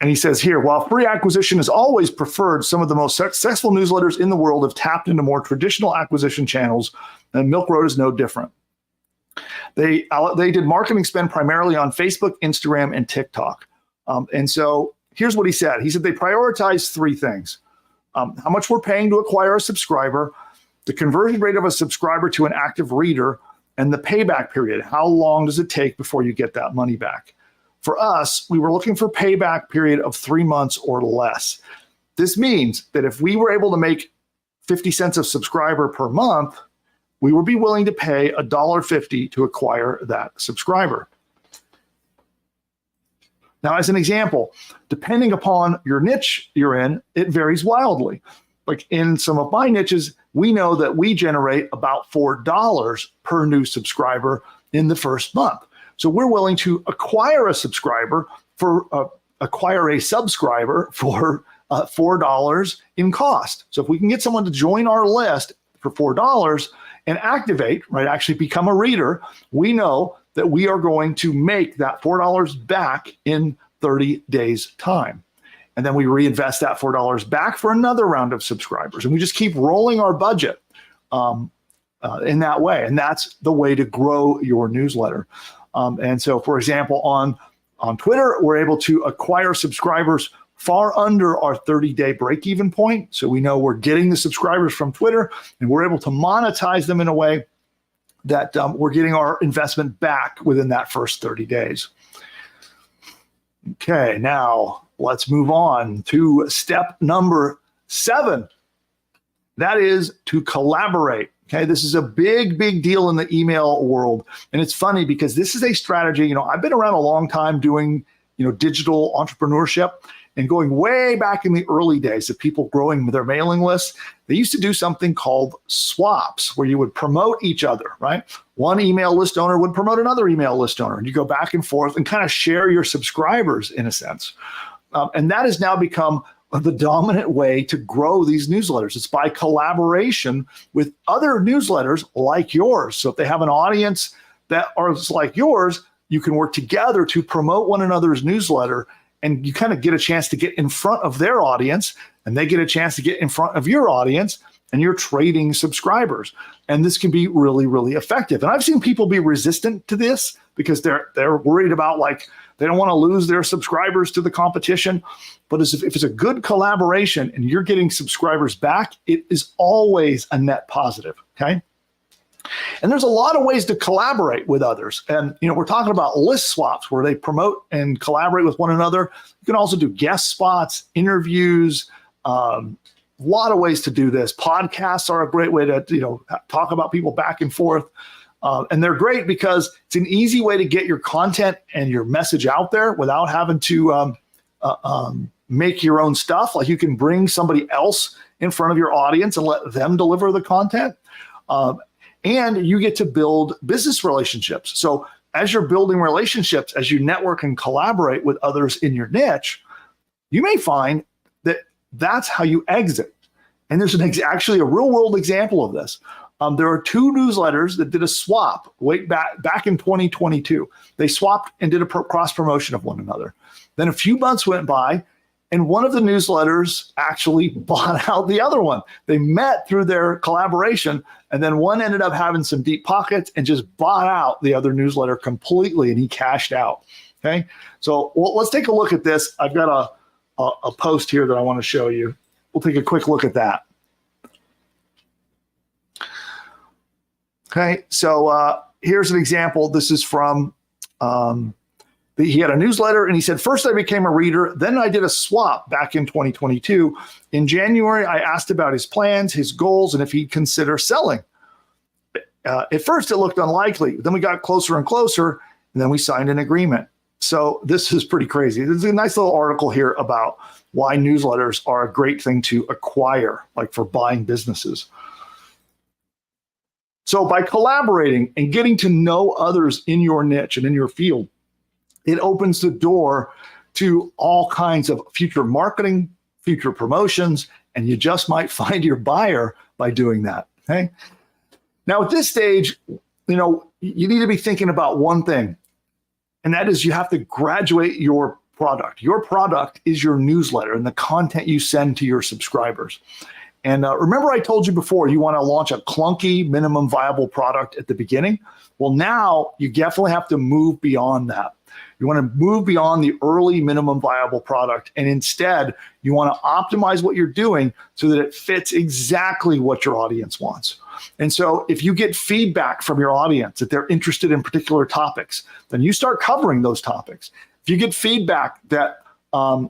And he says here, while free acquisition is always preferred, some of the most successful newsletters in the world have tapped into more traditional acquisition channels, and Milk Road is no different. They did marketing spend primarily on Facebook, Instagram, and TikTok. And so here's what he said. He said they prioritize 3 things. How much we're paying to acquire a subscriber, the conversion rate of a subscriber to an active reader, and the payback period. How long does it take before you get that money back? For us, we were looking for payback period of 3 months or less. This means that if we were able to make 50 cents a subscriber per month, we would be willing to pay $1.50 to acquire that subscriber. Now, as an example, depending upon your niche you're in, it varies wildly. Like in some of my niches, we know that we generate about $4 per new subscriber in the first month. So we're willing to acquire a subscriber for $4 in cost. So if we can get someone to join our list for $4 and activate, right, actually become a reader, we know that we are going to make that $4 back in 30 days time. And then we reinvest that $4 back for another round of subscribers. And we just keep rolling our budget in that way. And that's the way to grow your newsletter. And so, for example, on Twitter, we're able to acquire subscribers far under our 30-day break-even point. So we know we're getting the subscribers from Twitter, and we're able to monetize them in a way that we're getting our investment back within that first 30 days. Okay, now let's move on to step number 7. That is to collaborate. Okay, this is a big, big deal in the email world. And it's funny because this is a strategy, I've been around a long time doing, digital entrepreneurship, and going way back in the early days of people growing their mailing lists. They used to do something called swaps, where you would promote each other, right? One email list owner would promote another email list owner, and you go back and forth and kind of share your subscribers in a sense. And that has now become the dominant way to grow these newsletters. It's by collaboration with other newsletters like yours. So if they have an audience that are like yours, you can work together to promote one another's newsletter, and you kind of get a chance to get in front of their audience, and they get a chance to get in front of your audience, and you're trading subscribers. And this can be really, really effective. And I've seen people be resistant to this because they're worried about, like, they don't want to lose their subscribers to the competition. But if it's a good collaboration and you're getting subscribers back, it is always a net positive, okay? And there's a lot of ways to collaborate with others. And, we're talking about list swaps where they promote and collaborate with one another. You can also do guest spots, interviews, a lot of ways to do this. Podcasts are a great way to, talk about people back and forth. And they're great because it's an easy way to get your content and your message out there without having to make your own stuff. Like, you can bring somebody else in front of your audience and let them deliver the content. And you get to build business relationships. So as you're building relationships, as you network and collaborate with others in your niche, you may find that that's how you exit. And there's actually a real world example of this. There are 2 newsletters that did a swap back in 2022. They swapped and did a cross promotion of one another. Then a few months went by, and one of the newsletters actually bought out the other one. They met through their collaboration, and then one ended up having some deep pockets and just bought out the other newsletter completely, and he cashed out. Okay, so let's take a look at this. I've got a post here that I want to show you. We'll take a quick look at that. Okay, so here's an example. This is from he had a newsletter, and he said, first I became a reader, then I did a swap back in 2022. In January, I asked about his plans, his goals, and if he'd consider selling. At first, it looked unlikely. Then we got closer and closer, and then we signed an agreement. So this is pretty crazy. There's a nice little article here about why newsletters are a great thing to acquire, like for buying businesses. So by collaborating and getting to know others in your niche and in your field, it opens the door to all kinds of future marketing, future promotions, and you just might find your buyer by doing that. Okay. Now at this stage, you need to be thinking about one thing, and that is you have to graduate your product. Your product is your newsletter and the content you send to your subscribers. And remember I told you before, you want to launch a clunky minimum viable product at the beginning? Well, now you definitely have to move beyond that. You want to move beyond the early minimum viable product, and instead you want to optimize what you're doing so that it fits exactly what your audience wants. And so if you get feedback from your audience that they're interested in particular topics, then you start covering those topics. If you get feedback that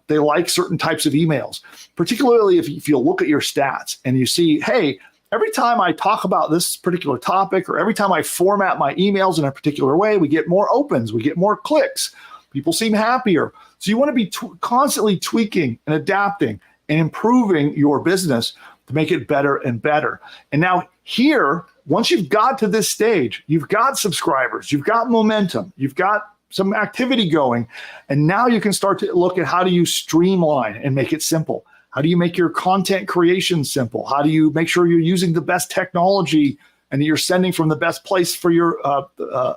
they like certain types of emails, particularly if you look at your stats and you see, hey, every time I talk about this particular topic, or every time I format my emails in a particular way, we get more opens, we get more clicks, people seem happier. So you want to be constantly tweaking and adapting and improving your business to make it better and better. And now here, once you've got to this stage, you've got subscribers, you've got momentum, you've got some activity going, and now you can start to look at how do you streamline and make it simple. How do you make your content creation simple? How do you make sure you're using the best technology and you're sending from the best place for your,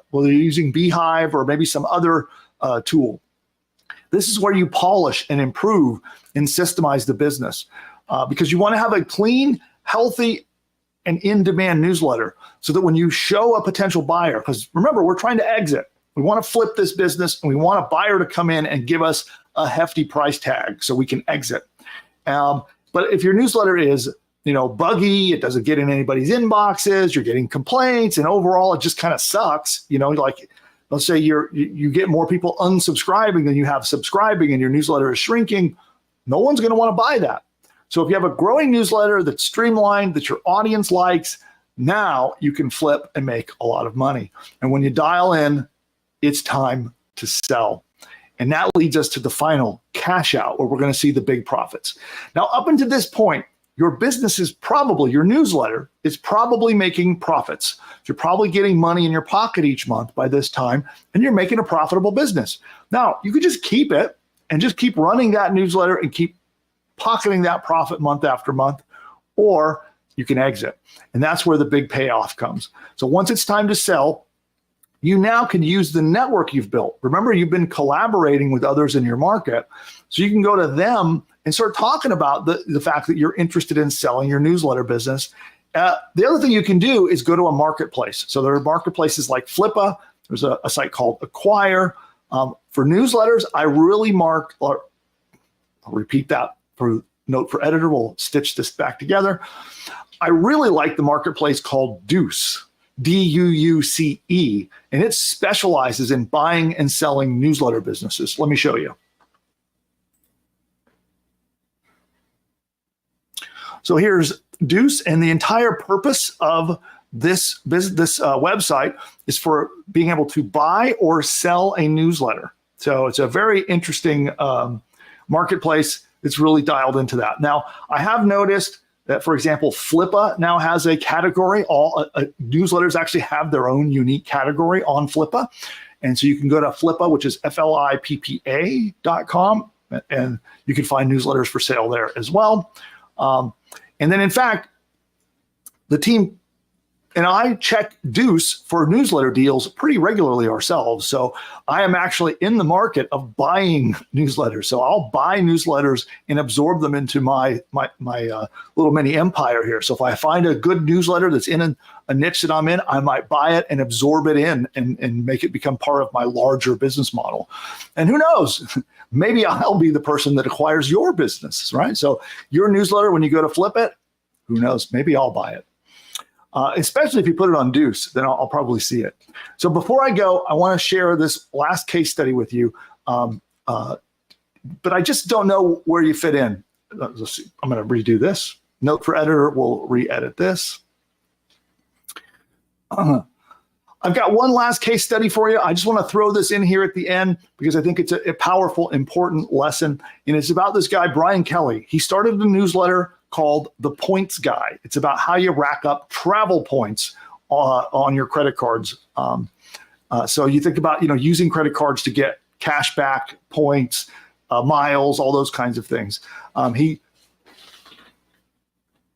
whether you're using Beehive or maybe some other tool. This is where you polish and improve and systemize the business because you want to have a clean, healthy, and in-demand newsletter so that when you show a potential buyer, because remember, we're trying to exit. We want to flip this business and we want a buyer to come in and give us a hefty price tag so we can exit. But if your newsletter is, buggy, it doesn't get in anybody's inboxes, you're getting complaints, and overall it just kind of sucks, like let's say you get more people unsubscribing than you have subscribing and your newsletter is shrinking, no one's going to want to buy that. So if you have a growing newsletter that's streamlined, that your audience likes, now you can flip and make a lot of money. And when you dial in, it's time to sell. And that leads us to the final cash out where we're going to see the big profits. Now, up until this point, your business is probably, your newsletter is probably making profits. You're probably getting money in your pocket each month by this time, and you're making a profitable business. Now, you could just keep it and just keep running that newsletter and keep pocketing that profit month after month, or you can exit. And that's where the big payoff comes. So once it's time to sell, you now can use the network you've built. Remember, you've been collaborating with others in your market. So you can go to them and start talking about the fact that you're interested in selling your newsletter business. The other thing you can do is go to a marketplace. So there are marketplaces like Flippa. There's a site called Acquire. For newsletters, I really I'll repeat that for note for editor. We'll stitch this back together. I really like the marketplace called Deuce. D-U-U-C-E, and it specializes in buying and selling newsletter businesses. Let me show you. So here's Deuce, and the entire purpose of this website is for being able to buy or sell a newsletter. So it's a very interesting marketplace. It's really dialed into that. Now, I have noticed that, for example, Flippa now has a category. All newsletters actually have their own unique category on Flippa. And so you can go to Flippa, which is flippa.com, and you can find newsletters for sale there as well. And then, in fact, the team and I check Deuce for newsletter deals pretty regularly ourselves. So I am actually in the market of buying newsletters. So I'll buy newsletters and absorb them into my little mini empire here. So if I find a good newsletter that's in a niche that I'm in, I might buy it and absorb it in and make it become part of my larger business model. And who knows, maybe I'll be the person that acquires your business, right? So your newsletter, when you go to flip it, who knows, maybe I'll buy it. Especially if you put it on Deuce, then I'll probably see it. So before I go, I want to share this last case study with you, but I just don't know where you fit in. Let's see. I'm going to redo this. Note for editor, we'll re-edit this. I've got one last case study for you. I just want to throw this in here at the end because I think it's a powerful, important lesson. And it's about this guy, Brian Kelly. He started a newsletter called The Points Guy. It's about how you rack up travel points on your credit cards. So you think about, using credit cards to get cash back, points, miles, all those kinds of things.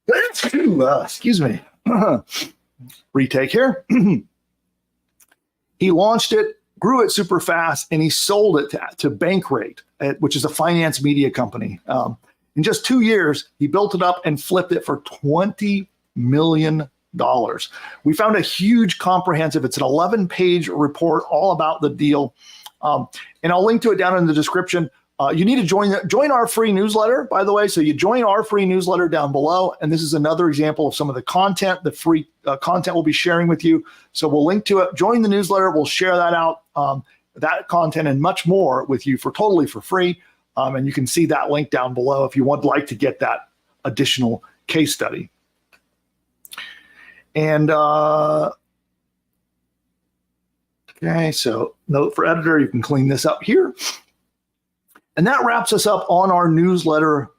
Excuse me. Retake here. He launched it, grew it super fast, and he sold it to Bankrate, which is a finance media company. In just 2 years, he built it up and flipped it for $20 million. We found a huge comprehensive, it's an 11-page report all about the deal. And I'll link to it down in the description. You need to join our free newsletter, by the way. So you join our free newsletter down below. And this is another example of some of the content, the free content we'll be sharing with you. So we'll link to it. Join the newsletter. We'll share that out, that content and much more with you totally for free. And you can see that link down below if you would like to get that additional case study. And okay, so note for editor, you can clean this up here. And that wraps us up on our newsletter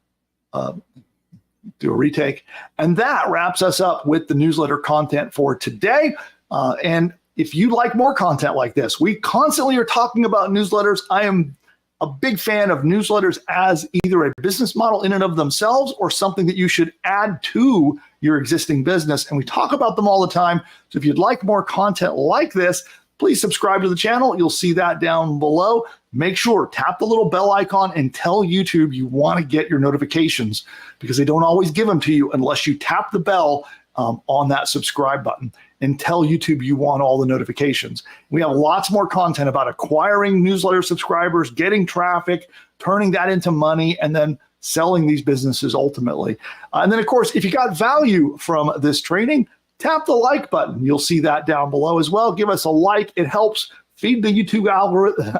do a retake. And that wraps us up with the newsletter content for today. And if you like more content like this, we constantly are talking about newsletters. I am a big fan of newsletters as either a business model in and of themselves or something that you should add to your existing business. And we talk about them all the time. So if you'd like more content like this, please subscribe to the channel. You'll see that down below. Make sure, tap the little bell icon and tell YouTube you want to get your notifications, because they don't always give them to you unless you tap the bell on that subscribe button and tell YouTube you want all the notifications. We have lots more content about acquiring newsletter subscribers, getting traffic, turning that into money, and then selling these businesses ultimately. And then, of course, if you got value from this training, tap the like button. You'll see that down below as well. Give us a like. It helps feed the YouTube algorithm.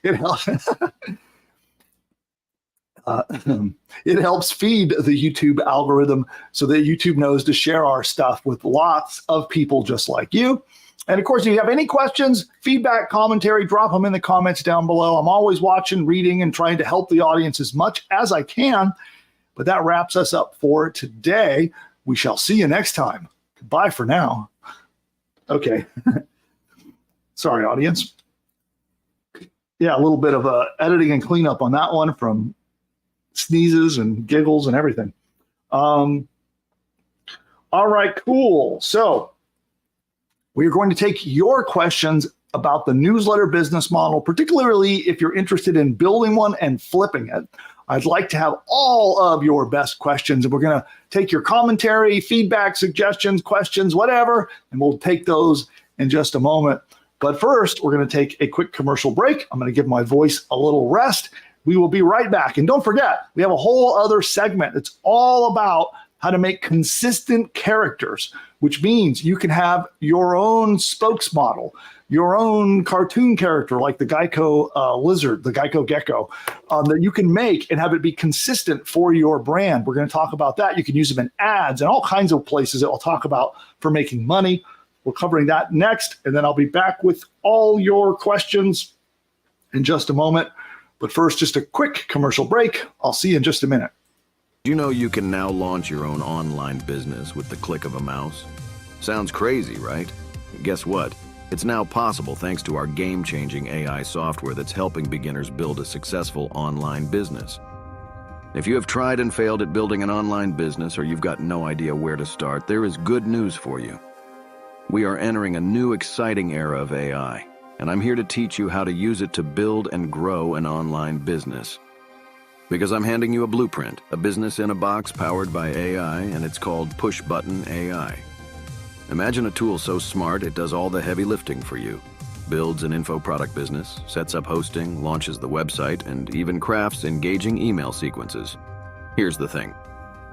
It helps. It helps feed the YouTube algorithm so that YouTube knows to share our stuff with lots of people just like you. And of course, if you have any questions, feedback, commentary, drop them in the comments down below. I'm always watching, reading, and trying to help the audience as much as I can. But that wraps us up for today. We shall see you next time. Goodbye for now. Okay. Sorry, audience. Yeah, a little bit of editing and cleanup on that one from sneezes and giggles and everything. All right, cool. So we are going to take your questions about the newsletter business model, particularly if you're interested in building one and flipping it. I'd like to have all of your best questions, and we're going to take your commentary, feedback, suggestions, questions, whatever, and we'll take those in just a moment. But first, we're going to take a quick commercial break. I'm going to give my voice a little rest. We will be right back. And don't forget, we have a whole other segment that's all about how to make consistent characters, which means you can have your own spokesmodel, your own cartoon character like the Geico lizard, the Geico gecko, that you can make and have it be consistent for your brand. We're going to talk about that. You can use them in ads and all kinds of places that we'll talk about for making money. We're covering that next, and then I'll be back with all your questions in just a moment. But first, just a quick commercial break. I'll see you in just a minute. You know you can now launch your own online business with the click of a mouse? Sounds crazy, right? Guess what? It's now possible thanks to our game-changing AI software that's helping beginners build a successful online business. If you have tried and failed at building an online business, or you've got no idea where to start, there is good news for you. We are entering a new exciting era of AI, and I'm here to teach you how to use it to build and grow an online business. Because I'm handing you a blueprint, a business in a box powered by AI, and it's called PushButton AI. Imagine a tool so smart it does all the heavy lifting for you. Builds an info product business, sets up hosting, launches the website, and even crafts engaging email sequences. Here's the thing.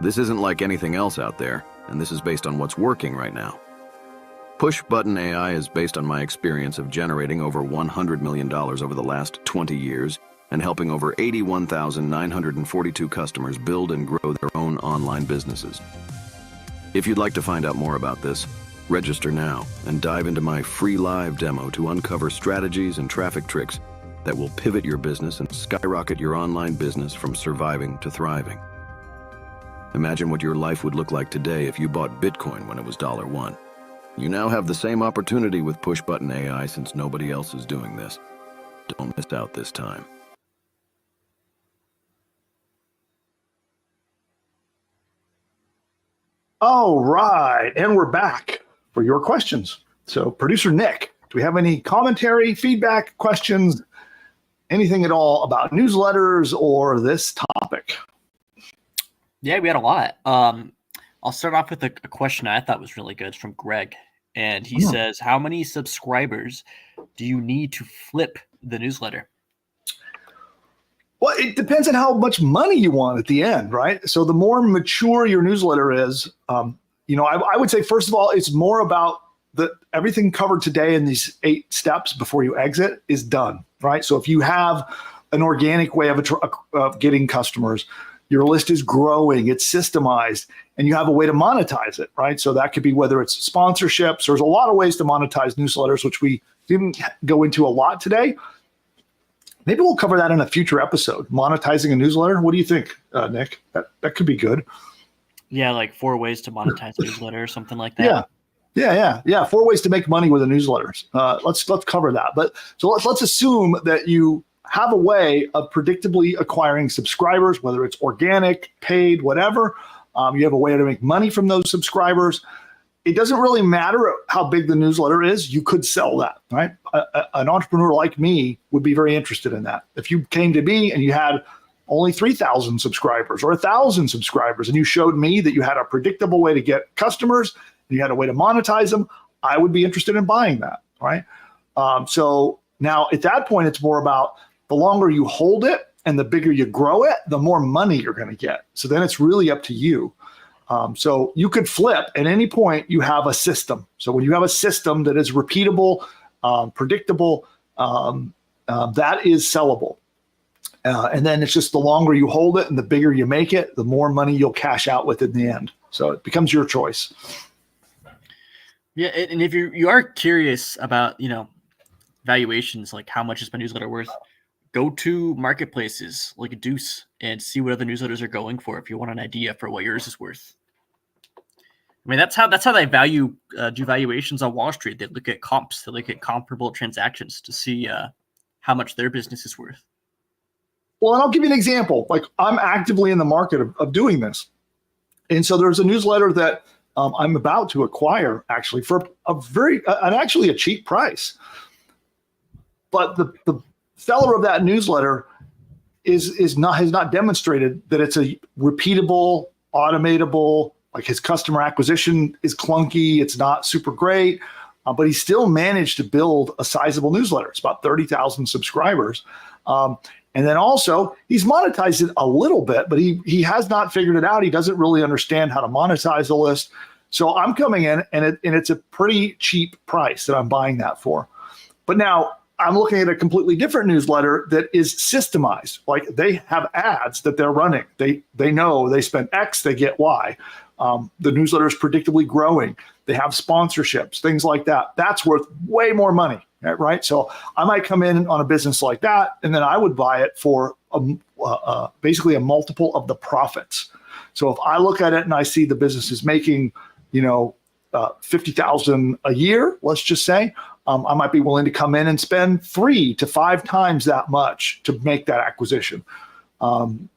This isn't like anything else out there, and this is based on what's working right now. PushButton AI is based on my experience of generating over $100 million over the last 20 years and helping over 81,942 customers build and grow their own online businesses. If you'd like to find out more about this, register now and dive into my free live demo to uncover strategies and traffic tricks that will pivot your business and skyrocket your online business from surviving to thriving. Imagine what your life would look like today if you bought Bitcoin when it was $1. You now have the same opportunity with PushButton AI since nobody else is doing this. Don't miss out this time. All right, and we're back for your questions. So, producer Nick, do we have any commentary, feedback, questions, anything at all about newsletters or this topic? Yeah, we had a lot. I'll start off with a question I thought was really good from Greg. And he says, how many subscribers do you need to flip the newsletter? Well, it depends on how much money you want at the end, right? So the more mature your newsletter is, I would say, first of all, it's more about everything covered today in these 8 steps before you exit is done, right? So if you have an organic way of getting customers, your list is growing, it's systemized, and you have a way to monetize it, right? So that could be whether it's sponsorships. There's a lot of ways to monetize newsletters, which we didn't go into a lot today. Maybe we'll cover that in a future episode. Monetizing a newsletter. What do you think, Nick? That could be good. Yeah, like 4 ways to monetize a newsletter or something like that. Yeah. 4 ways to make money with a newsletter. Let's cover that. But so let's assume that you have a way of predictably acquiring subscribers, whether it's organic, paid, whatever. You have a way to make money from those subscribers. It doesn't really matter how big the newsletter is. You could sell that, right? An entrepreneur like me would be very interested in that. If you came to me and you had only 3,000 subscribers or 1,000 subscribers, and you showed me that you had a predictable way to get customers, and you had a way to monetize them, I would be interested in buying that, right? So now at that point, it's more about the longer you hold it and the bigger you grow it, the more money you're going to get. So then it's really up to you. So you could flip at any point. You have a system. So when you have a system that is repeatable, predictable, that is sellable. And then it's just the longer you hold it and the bigger you make it, the more money you'll cash out with in the end. So it becomes your choice. Yeah, and if you are curious about, valuations, like how much is my newsletter worth, go to marketplaces like a Deuce and see what other newsletters are going for if you want an idea for what yours is worth. I mean, that's how they do valuations on Wall Street. They look at comps, they look at comparable transactions to see how much their business is worth. Well, and I'll give you an example. Like, I'm actively in the market of doing this. And so there's a newsletter that I'm about to acquire, actually, for a cheap price. But the seller of that newsletter has not demonstrated that it's a repeatable, automatable, like his customer acquisition is clunky. It's not super great, but he still managed to build a sizable newsletter. It's about 30,000 subscribers. And then also he's monetized it a little bit, but he has not figured it out. He doesn't really understand how to monetize the list. So I'm coming in and it's a pretty cheap price that I'm buying that for. But now I'm looking at a completely different newsletter that is systemized. Like, they have ads that they're running. They know they spend X, they get Y. The newsletter is predictably growing. They have sponsorships, things like that. That's worth way more money, right? So I might come in on a business like that, and then I would buy it for basically a multiple of the profits. So if I look at it and I see the business is making, $50,000 a year, let's just say, I might be willing to come in and spend 3 to 5 times that much to make that acquisition. And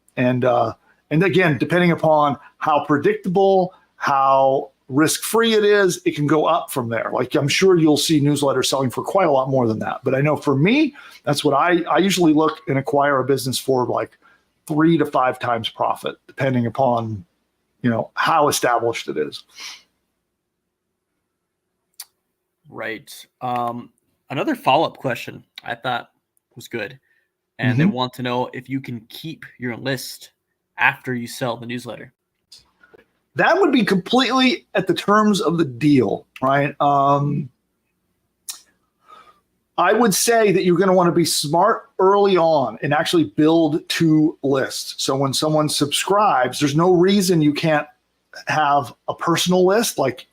again, depending upon how predictable, how risk-free it is, it can go up from there. Like, I'm sure you'll see newsletters selling for quite a lot more than that. But I know for me, that's what I usually look and acquire a business for, like 3 to 5 times profit, depending upon, how established it is. Right. Another follow-up question I thought was good. And they want to know if you can keep your list after you sell the newsletter. That would be completely at the terms of the deal, right? I would say that you're going to want to be smart early on and actually build 2 lists. So when someone subscribes, there's no reason you can't have a personal list. Like,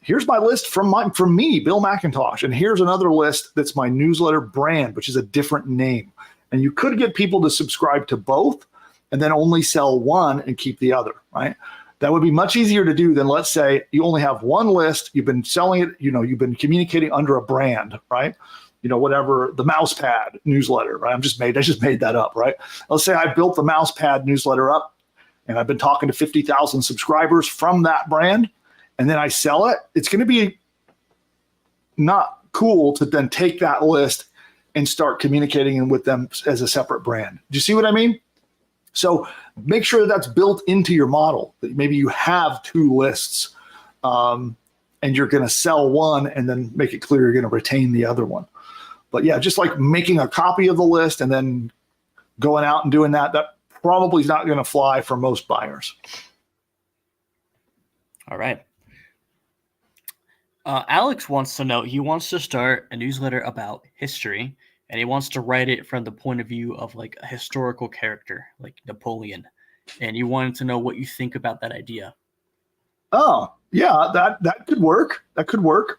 here's my list from me, Bill McIntosh, and here's another list that's my newsletter brand, which is a different name. And you could get people to subscribe to both and then only sell one and keep the other, right? That would be much easier to do than, let's say, you only have one list, you've been selling it, you've been communicating under a brand, right? Whatever, the Mousepad newsletter, right? I just made that up, right? Let's say I built the Mousepad newsletter up and I've been talking to 50,000 subscribers from that brand, and then I sell it. It's going to be not cool to then take that list and start communicating with them as a separate brand. Do you see what I mean? So make sure that's built into your model, that maybe you have 2 lists and you're going to sell one and then make it clear you're going to retain the other one. But yeah, just like making a copy of the list and then going out and doing that probably is not going to fly for most buyers. All right. Alex wants to know, he wants to start a newsletter about history, and he wants to write it from the point of view of like a historical character, like Napoleon. And he wanted to know what you think about that idea. Oh, yeah, that could work. That could work.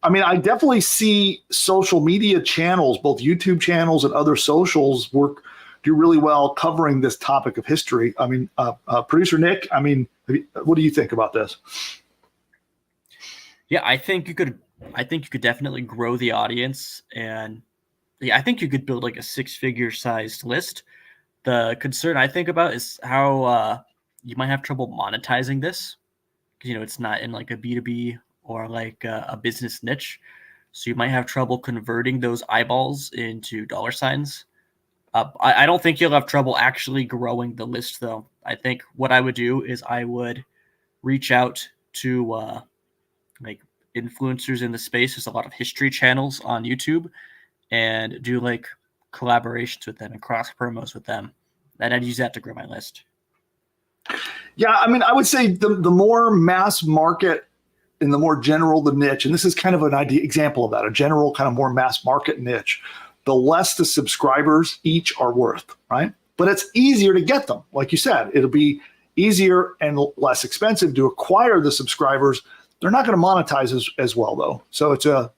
I mean, I definitely see social media channels, both YouTube channels and other socials, do really well covering this topic of history. I mean, producer Nick, I mean, what do you think about this? Yeah, I think you could definitely grow the audience, and yeah, I think you could build like a 6-figure sized list. The concern I think about is how you might have trouble monetizing this, because it's not in like a B2B or like a business niche, so you might have trouble converting those eyeballs into dollar signs. I don't think you'll have trouble actually growing the list, though. I think what I would do is I would reach out to like influencers in the space. There's a lot of history channels on YouTube, and do like collaborations with them and cross promos with them. And I'd use that to grow my list. Yeah, I mean, I would say the more mass market and the more general the niche, and this is kind of an example of that, a general kind of more mass market niche, the less the subscribers each are worth, right? But it's easier to get them. Like you said, it'll be easier and less expensive to acquire the subscribers. They're not going to monetize as well, though. So it's I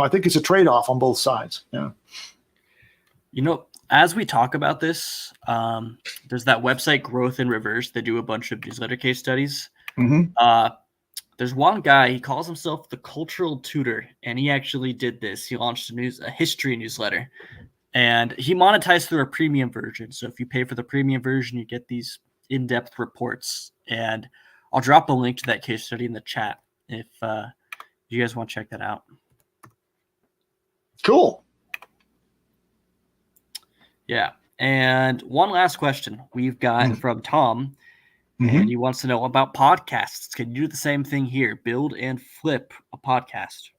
think it's a trade-off on both sides. Yeah. As we talk about this, there's that website Growth in Reverse. They do a bunch of newsletter case studies. Mm-hmm. There's one guy, he calls himself the Cultural Tutor, and he actually did this. He launched a history newsletter, and he monetized through a premium version. So if you pay for the premium version, you get these in-depth reports. And I'll drop a link to that case study in the chat if you guys want to check that out. Cool. Yeah. And one last question we've got from Tom. And he wants to know about podcasts. Can you do the same thing here? Build and flip a podcast?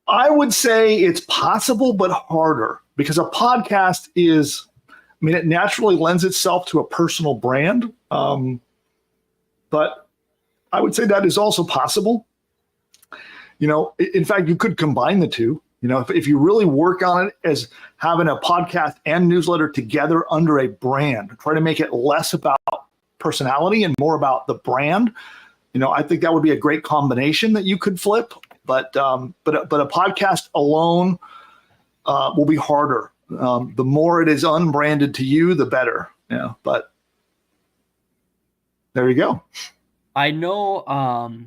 I would say it's possible, but harder, because a podcast it naturally lends itself to a personal brand. But I would say that is also possible. In fact, you could combine the two. If you really work on it as having a podcast and newsletter together under a brand, try to make it less about personality and more about the brand. I think that would be a great combination that you could flip. But a podcast alone will be harder. The more it is unbranded to you, the better. But there you go. I know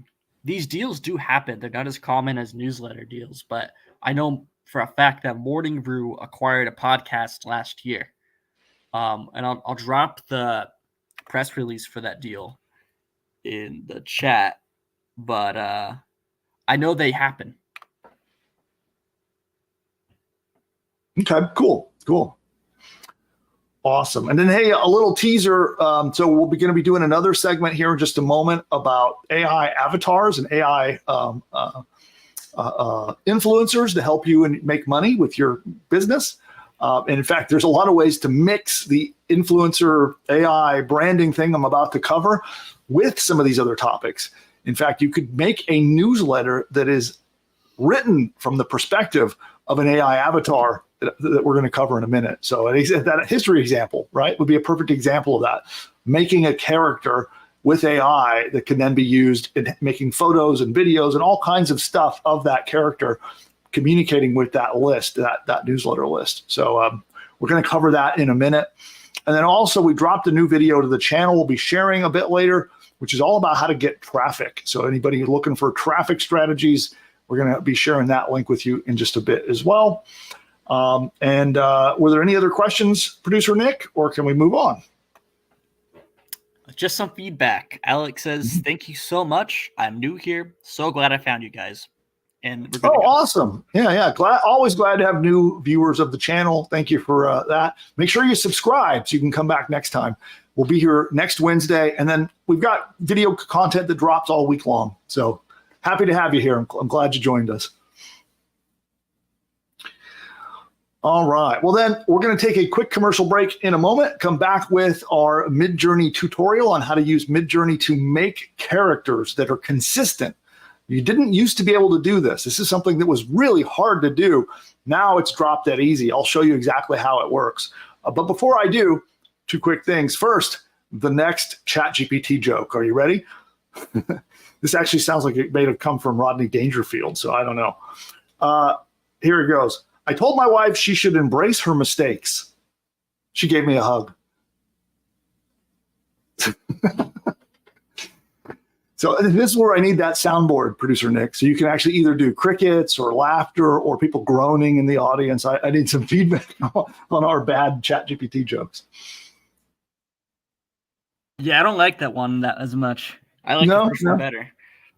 these deals do happen. They're not as common as newsletter deals, but I know for a fact that Morning Brew acquired a podcast last year. And I'll drop the press release for that deal in the chat, but I know they happen. Okay, cool. Awesome. And then, hey, a little teaser. So we'll be going to be doing another segment here in just a moment about AI avatars and AI influencers to help you and make money with your business. And in fact, there's a lot of ways to mix the influencer AI branding thing I'm about to cover with some of these other topics. In fact, you could make a newsletter that is written from the perspective of an AI avatar that we're going to cover in a minute. So that history example, right, would be a perfect example of that. Making a character with AI that can then be used in making photos and videos and all kinds of stuff of that character, communicating with that list, that newsletter list. So we're going to cover that in a minute. And then also we dropped a new video to the channel we'll be sharing a bit later, which is all about how to get traffic. So anybody looking for traffic strategies, we're going to be sharing that link with you in just a bit as well. And were there any other questions, Producer Nick, or can we move on? Just some feedback. Alex says, thank you so much. I'm new here. So glad I found you guys. And we're good to go. Awesome. Yeah. Always glad to have new viewers of the channel. Thank you for that. Make sure you subscribe so you can come back next time. We'll be here next Wednesday. And then we've got video content that drops all week long. So happy to have you here. I'm glad you joined us. All right. Well, then we're going to take a quick commercial break in a moment. Come back with our Midjourney tutorial on how to use Midjourney to make characters that are consistent. You didn't used to be able to do this. This is something that was really hard to do. Now it's dropped that easy. I'll show you exactly how it works. But before I do, two quick things. First, the next ChatGPT joke. Are you ready? This actually sounds like it may have come from Rodney Dangerfield, so I don't know. Here it goes. I told my wife she should embrace her mistakes. She gave me a hug. So this is where I need that soundboard, producer Nick. So you can actually either do crickets or laughter or people groaning in the audience. I need some feedback on our bad ChatGPT jokes. Yeah, I don't like that one as much. I like the first one better.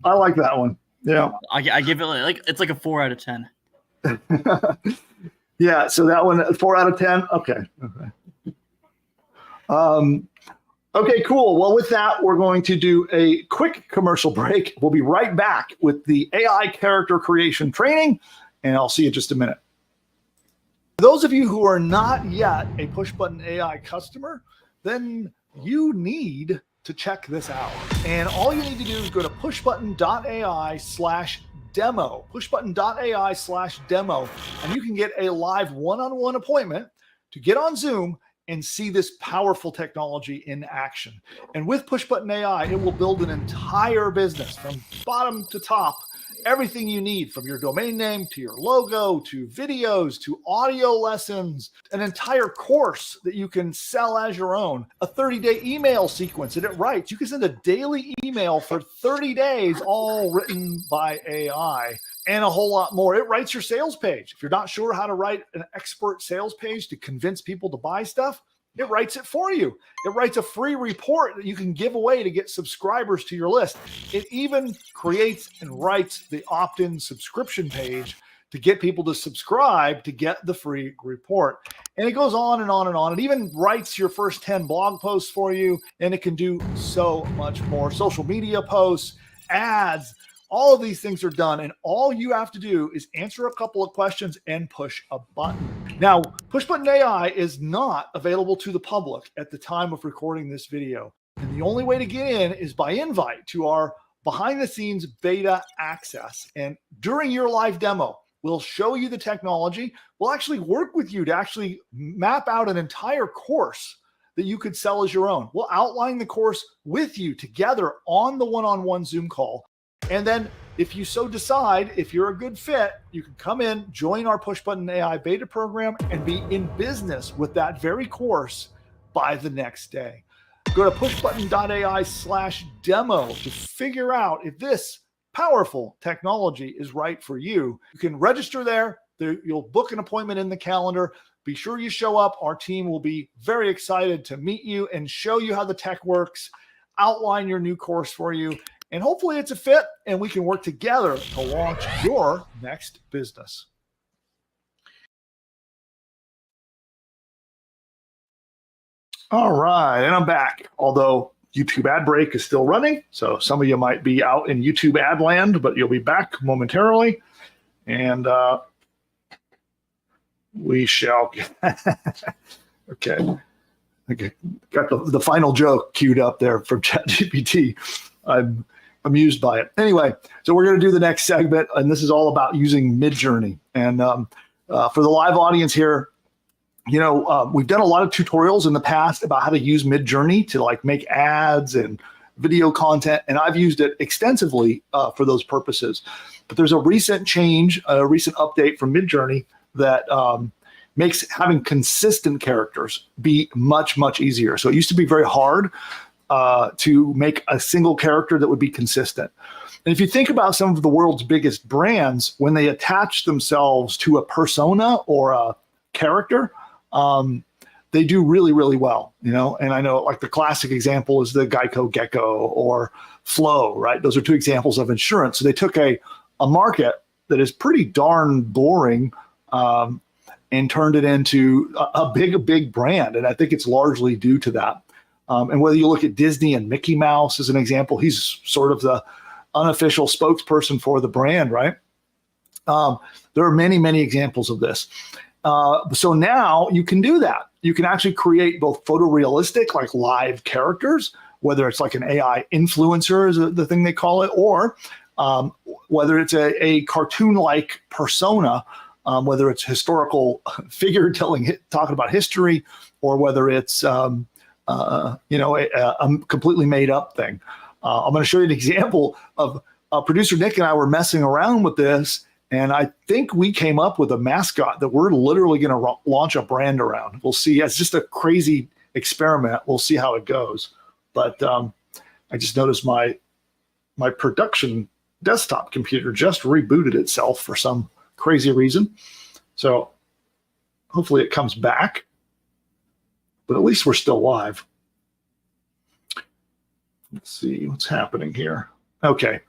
I like that one. Yeah. I give it it's like a 4 out of 10. Yeah, so that one, 4 out of 10. Okay. Okay, cool. Well, with that, we're going to do a quick commercial break. We'll be right back with the AI character creation training, and I'll see you in just a minute. For those of you who are not yet a PushButton AI customer, then you need to check this out. And all you need to do is go to pushbutton.ai/demo, pushbutton.ai/demo, and you can get a live one-on-one appointment to get on Zoom and see this powerful technology in action. And with PushButton AI, it will build an entire business from bottom to top, everything you need from your domain name to your logo, to videos, to audio lessons, an entire course that you can sell as your own, a 30-day email sequence that it writes. You can send a daily email for 30 days, all written by AI, and a whole lot more. It writes your sales page. If you're not sure how to write an expert sales page to convince people to buy stuff, it writes it for you. It writes a free report that you can give away to get subscribers to your list. It even creates and writes the opt-in subscription page to get people to subscribe to get the free report. And it goes on and on and on. It even writes your first 10 blog posts for you, and it can do so much more. Social media posts, ads, all of these things are done, and all you have to do is answer a couple of questions and push a button. Now, PushButton AI is not available to the public at the time of recording this video, and the only way to get in is by invite to our behind-the-scenes beta access. And during your live demo, we'll show you the technology. We'll actually work with you to actually map out an entire course that you could sell as your own. We'll outline the course with you together on the one-on-one Zoom call. And then if you so decide, if you're a good fit, you can come in, join our PushButton AI beta program, and be in business with that very course by the next day. Go to pushbutton.ai/demo to figure out if this powerful technology is right for you. You can register there. You'll book an appointment in the calendar. Be sure you show up. Our team will be very excited to meet you and show you how the tech works, outline your new course for you, and hopefully it's a fit and we can work together to launch your next business. All right, and I'm back. Although YouTube ad break is still running, so some of you might be out in YouTube ad land, but you'll be back momentarily. And we shall get okay. Got the final joke queued up there from ChatGPT. I'm amused by it. Anyway, so we're going to do the next segment, and this is all about using Midjourney. And for the live audience here, we've done a lot of tutorials in the past about how to use Midjourney to like make ads and video content, and I've used it extensively for those purposes. But there's a recent change, a recent update from Midjourney that makes having consistent characters be much, much easier. So it used to be very hard to make a single character that would be consistent. And if you think about some of the world's biggest brands, when they attach themselves to a persona or a character, they do really, really well, and I know like the classic example is the Geico Gecko or Flow, right? Those are two examples of insurance. So they took a market that is pretty darn boring and turned it into a big brand. And I think it's largely due to that. And whether you look at Disney and Mickey Mouse as an example, he's sort of the unofficial spokesperson for the brand, right? There are many, many examples of this. So now you can do that. You can actually create both photorealistic, like live characters, whether it's like an AI influencer is the thing they call it, or whether it's a cartoon-like persona, whether it's historical figure talking about history, or whether it's a completely made up thing. I'm going to show you an example of producer Nick and I were messing around with this, and I think we came up with a mascot that we're literally going to launch a brand around. We'll see. It's just a crazy experiment. We'll see how it goes. But I just noticed my production desktop computer just rebooted itself for some crazy reason. So hopefully it comes back. But at least we're still live. Let's see what's happening here. Okay.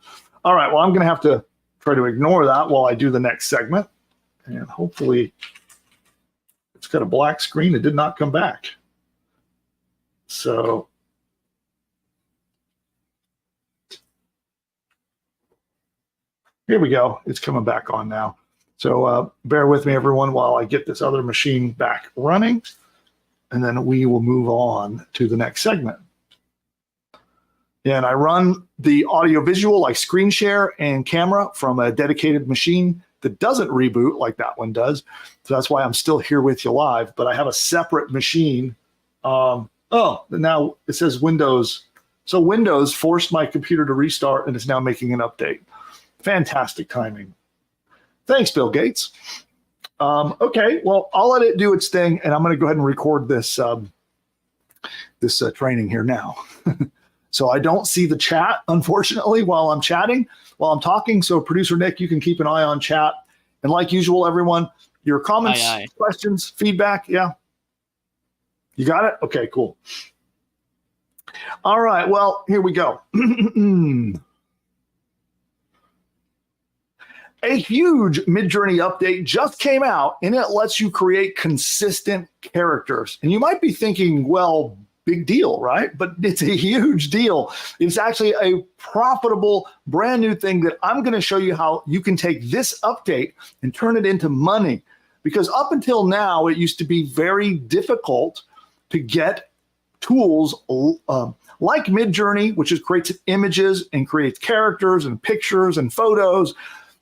All right. Well, I'm going to have to try to ignore that while I do the next segment. And hopefully it's got a black screen. It did not come back. So here we go. It's coming back on now. So bear with me, everyone, while I get this other machine back running. And then we will move on to the next segment. And I run the audio-visual, like screen share and camera, from a dedicated machine that doesn't reboot like that one does. So that's why I'm still here with you live. But I have a separate machine. Oh, now it says Windows. So Windows forced my computer to restart, and it's now making an update. Fantastic timing. Thanks, Bill Gates. Okay, well, I'll let it do its thing, and I'm going to go ahead and record this training here now. So I don't see the chat, unfortunately, while I'm talking. So producer Nick, you can keep an eye on chat. And like usual, everyone, your comments, questions, feedback. Yeah. You got it? Okay, cool. All right, well, here we go. A huge Midjourney update just came out, and it lets you create consistent characters. And you might be thinking, well, big deal, right? But it's a huge deal. It's actually a profitable, brand new thing that I'm going to show you how you can take this update and turn it into money. Because up until now, it used to be very difficult to get tools like Midjourney, which creates images and creates characters and pictures and photos.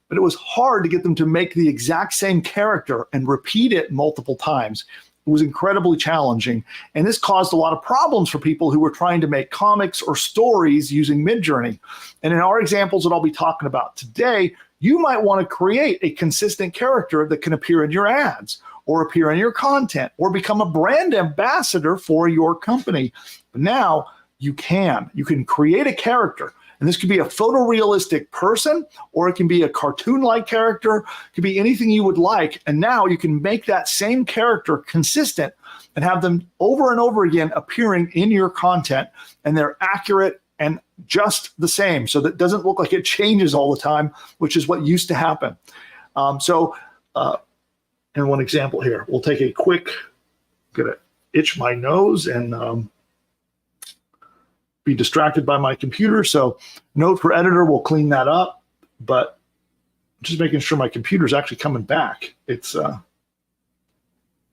But it was hard to get them to make the exact same character and repeat it multiple times. It was incredibly challenging. And this caused a lot of problems for people who were trying to make comics or stories using Midjourney. And in our examples that I'll be talking about today, you might want to create a consistent character that can appear in your ads or appear in your content or become a brand ambassador for your company. But now you can create a character. And this could be a photorealistic person, or it can be a cartoon-like character. It could be anything you would like. And now you can make that same character consistent and have them over and over again appearing in your content. And they're accurate and just the same. So that it doesn't look like it changes all the time, which is what used to happen. And one example here. We'll take a quick, gonna itch my nose and be distracted by my computer. So Note for Editor will clean that up, but just making sure my computer is actually coming back. It's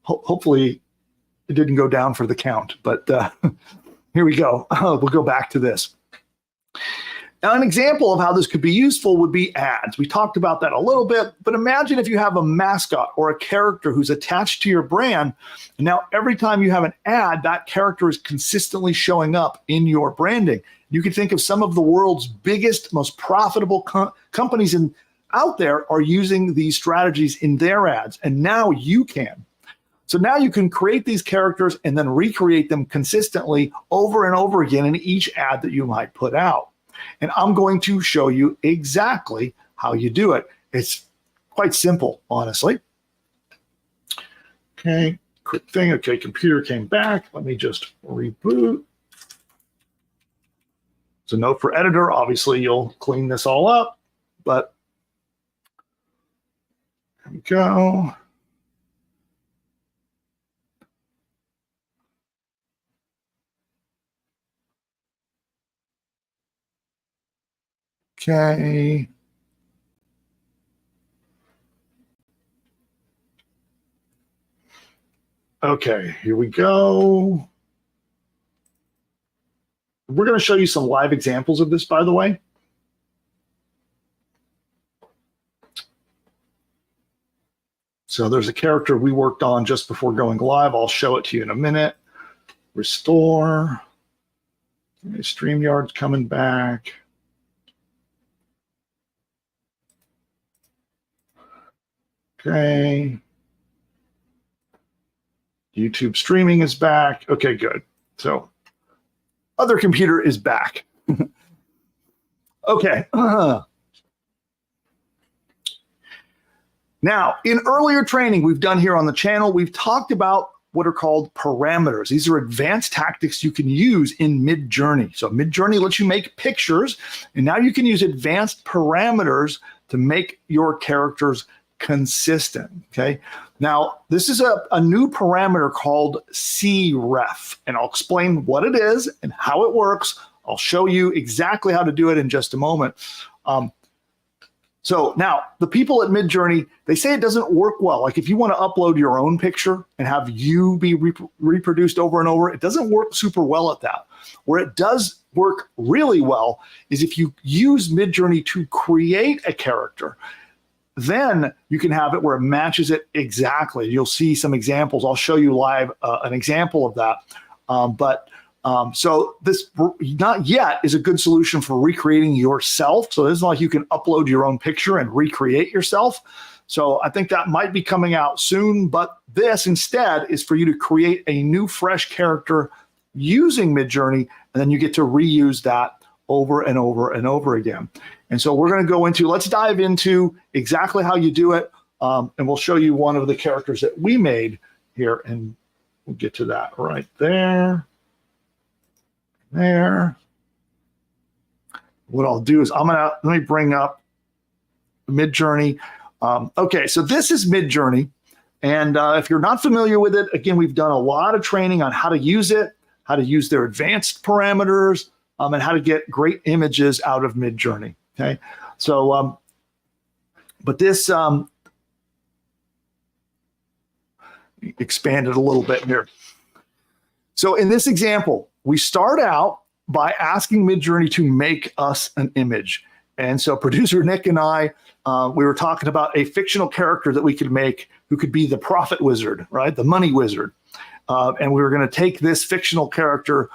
hopefully it didn't go down for the count, but here we go. We'll go back to this. Now, an example of how this could be useful would be ads. We talked about that a little bit, but imagine if you have a mascot or a character who's attached to your brand, and now every time you have an ad, that character is consistently showing up in your branding. You can think of some of the world's biggest, most profitable companies out there are using these strategies in their ads, and now you can. So now you can create these characters and then recreate them consistently over and over again in each ad that you might put out. And I'm going to show you exactly how you do it. It's quite simple, honestly. Okay, quick thing. Okay, computer came back. Let me just reboot. So Note for Editor, obviously you'll clean this all up, but there we go. Okay. Okay, here we go. We're going to show you some live examples of this, by the way. So there's a character we worked on just before going live. I'll show it to you in a minute. Restore. StreamYard's coming back. Okay. YouTube streaming is back. Okay, good. So other computer is back. Okay. Now, in earlier training we've done here on the channel, we've talked about what are called parameters. These are advanced tactics you can use in Midjourney. So Midjourney lets you make pictures, and now you can use advanced parameters to make your characters consistent, okay? Now, this is a new parameter called cref, and I'll explain what it is and how it works. I'll show you exactly how to do it in just a moment. So now, the people at Midjourney, they say it doesn't work well. Like if you want to upload your own picture and have you be reproduced over and over, it doesn't work super well at that. Where it does work really well is if you use Midjourney to create a character, then you can have it where it matches it exactly. You'll see some examples. I'll show you live an example of that. So this not yet is a good solution for recreating yourself. So it's not like you can upload your own picture and recreate yourself. So I think that might be coming out soon, but this instead is for you to create a new fresh character using Midjourney, and then you get to reuse that over and over and over again. And so we're going to go into, let's dive into exactly how you do it. And we'll show you one of the characters that we made here, and we'll get to that right there. There. What I'll do is let me bring up Midjourney. Okay, so this is Midjourney. And if you're not familiar with it, again, we've done a lot of training on how to use it, how to use their advanced parameters, and how to get great images out of Midjourney. Okay, so, but this expanded a little bit here. So in this example, we start out by asking Midjourney to make us an image. And so producer Nick and I, we were talking about a fictional character that we could make who could be the profit wizard, right? The money wizard. And we were going to take this fictional character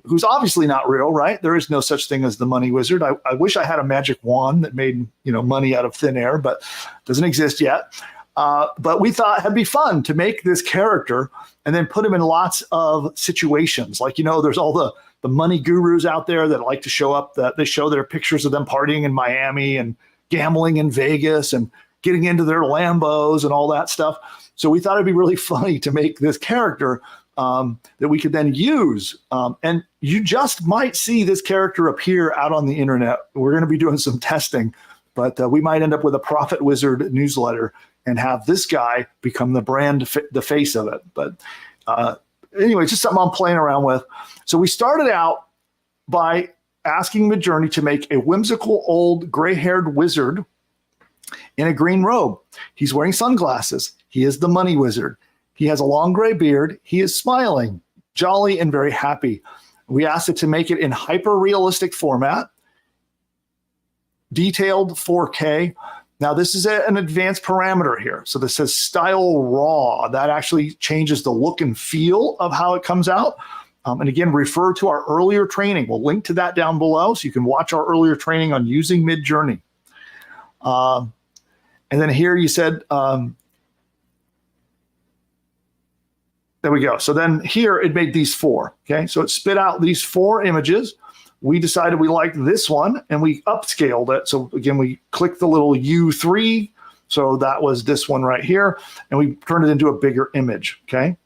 who's obviously not real, right? There is no such thing as the money wizard. I wish I had a magic wand that made, money out of thin air, but it doesn't exist yet. But we thought it'd be fun to make this character and then put him in lots of situations. Like, there's all the money gurus out there that like to show up, that they show their pictures of them partying in Miami and gambling in Vegas and getting into their Lambos and all that stuff. So we thought it'd be really funny to make this character that we could then use. And you just might see this character appear out on the internet. We're going to be doing some testing, but we might end up with a Profit Wizard newsletter and have this guy become the brand, the face of it. But anyway, it's just something I'm playing around with. So we started out by asking Midjourney to make a whimsical old gray-haired wizard in a green robe. He's wearing sunglasses. He is the money wizard. He has a long gray beard. He is smiling, jolly, and very happy. We asked it to make it in hyper-realistic format, detailed 4K. Now, this is an advanced parameter here. So this says style raw. That actually changes the look and feel of how it comes out. And again, refer to our earlier training. We'll link to that down below so you can watch our earlier training on using Midjourney. And then here you said, there we go. So then here it made these 4. Okay, so it spit out these 4 images. We decided we liked this one and we upscaled it. So again, we clicked the little U3. So that was this one right here. And we turned it into a bigger image. Okay.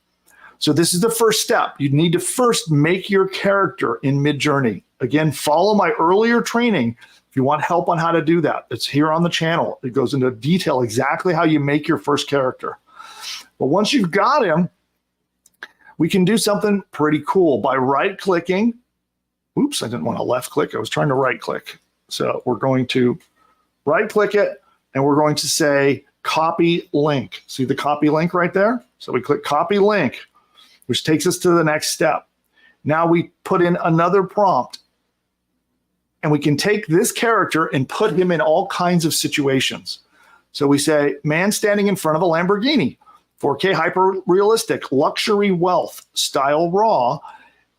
So this is the first step. You need to first make your character in Midjourney. Again, follow my earlier training if you want help on how to do that. It's here on the channel. It goes into detail exactly how you make your first character. But once you've got him, we can do something pretty cool by right-clicking. Oops, I didn't want to left click. I was trying to right click. So we're going to right click it and we're going to say copy link. See the copy link right there? So we click copy link, which takes us to the next step. Now we put in another prompt and we can take this character and put him in all kinds of situations. So we say man standing in front of a Lamborghini, 4K hyper realistic, luxury wealth, style raw.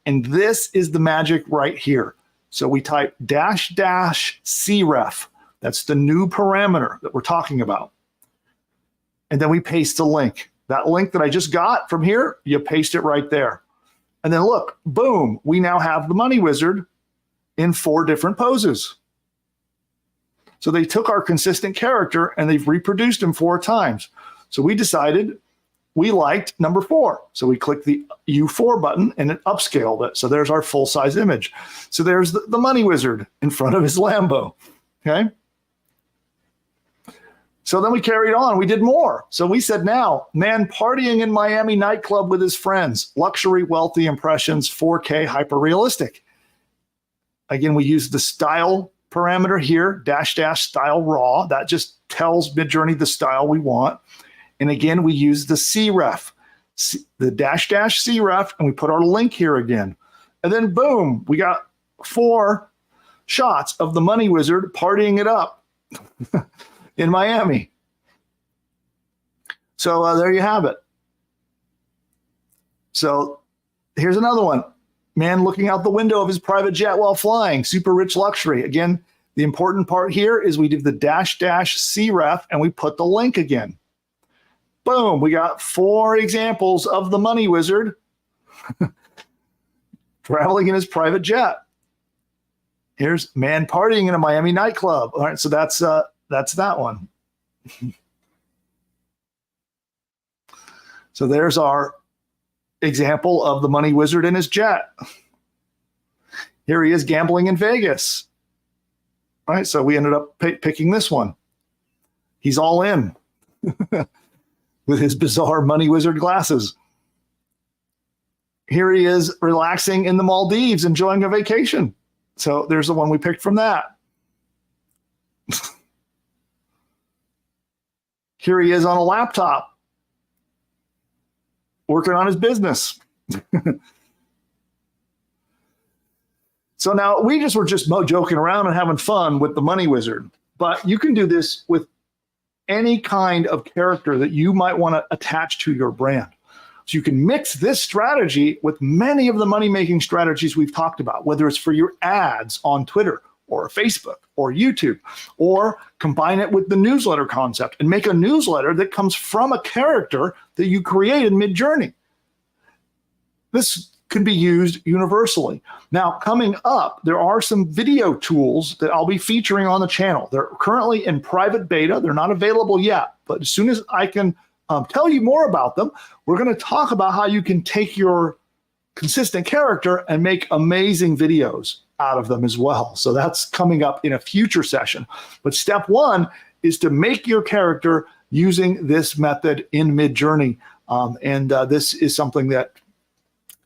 And this is the magic right here. So we type --cref. That's the new parameter that we're talking about. And then we paste the link. That link that I just got from here, you paste it right there. And then look, boom, we now have the money wizard in 4 different poses. So they took our consistent character and they've reproduced him 4 times. So we decided we liked number 4. So we clicked the U4 button and it upscaled it. So there's our full-size image. So there's the money wizard in front of his Lambo, okay? So then we carried on. We did more. So we said now, man partying in Miami nightclub with his friends, luxury, wealthy impressions, 4K, hyper-realistic. Again, we used the style parameter here, -- style raw. That just tells Midjourney the style we want. And again, we use the cref, the -- cref, and we put our link here again. And then boom, we got 4 shots of the money wizard partying it up in Miami. So there you have it. So here's another one. Man looking out the window of his private jet while flying, super rich luxury. Again, the important part here is we do the -- cref and we put the link again. Boom, we got 4 examples of the money wizard traveling in his private jet. Here's man partying in a Miami nightclub. All right, so that's that one. So there's our example of the money wizard in his jet. Here he is gambling in Vegas. All right, so we ended up picking this one. He's all in with his bizarre money wizard glasses. Here he is relaxing in the Maldives, enjoying a vacation. So there's the one we picked from that. Here he is on a laptop, working on his business. So now we were just joking around and having fun with the money wizard, but you can do this with any kind of character that you might want to attach to your brand. So you can mix this strategy with many of the money-making strategies we've talked about, whether it's for your ads on Twitter or Facebook or YouTube, or combine it with the newsletter concept and make a newsletter that comes from a character that you created mid-journey. This can be used universally. Now, coming up, there are some video tools that I'll be featuring on the channel. They're currently in private beta. They're not available yet, but as soon as I can tell you more about them, we're going to talk about how you can take your consistent character and make amazing videos out of them as well. So that's coming up in a future session. But step 1 is to make your character using this method in Midjourney. This is something that,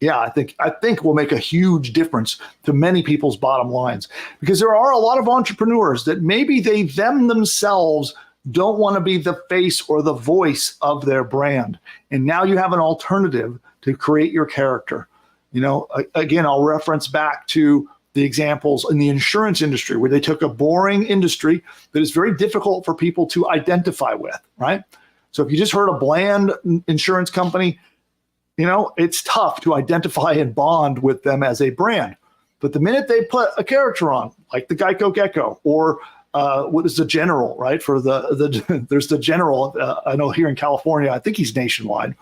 yeah, I think will make a huge difference to many people's bottom lines, because there are a lot of entrepreneurs that maybe they themselves don't want to be the face or the voice of their brand. And now you have an alternative to create your character. You know, again, I'll reference back to the examples in the insurance industry where they took a boring industry that is very difficult for people to identify with, right? So if you just heard a bland insurance company, you know, it's tough to identify and bond with them as a brand. But the minute they put a character on, like the Geico Gecko, or what is the General, right? For there's the General. I know here in California, I think he's nationwide.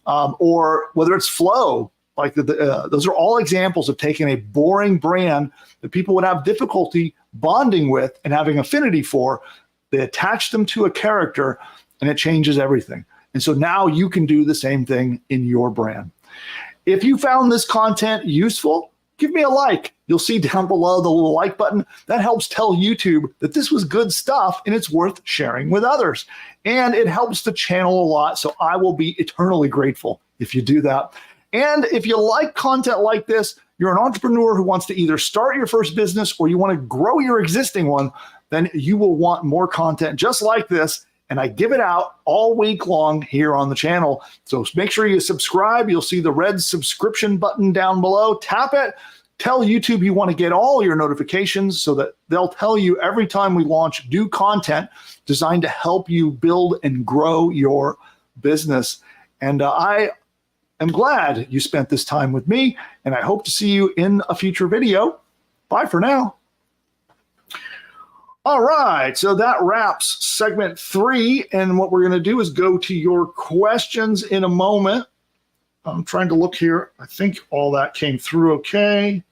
Or whether it's Flow, like those are all examples of taking a boring brand that people would have difficulty bonding with and having affinity for. They attach them to a character, and it changes everything. And so now you can do the same thing in your brand. If you found this content useful, give me a like. You'll see down below the little like button. That helps tell YouTube that this was good stuff and it's worth sharing with others. And it helps the channel a lot, so I will be eternally grateful if you do that. And if you like content like this, you're an entrepreneur who wants to either start your first business or you want to grow your existing one, then you will want more content just like this. And I give it out all week long here on the channel. So make sure you subscribe. You'll see the red subscription button down below. Tap it. Tell YouTube you want to get all your notifications so that they'll tell you every time we launch new content designed to help you build and grow your business. And I am glad you spent this time with me, and I hope to see you in a future video. Bye for now. All right, so that wraps segment 3, and what we're going to do is go to your questions in a moment. I'm trying to look here. I think all that came through okay.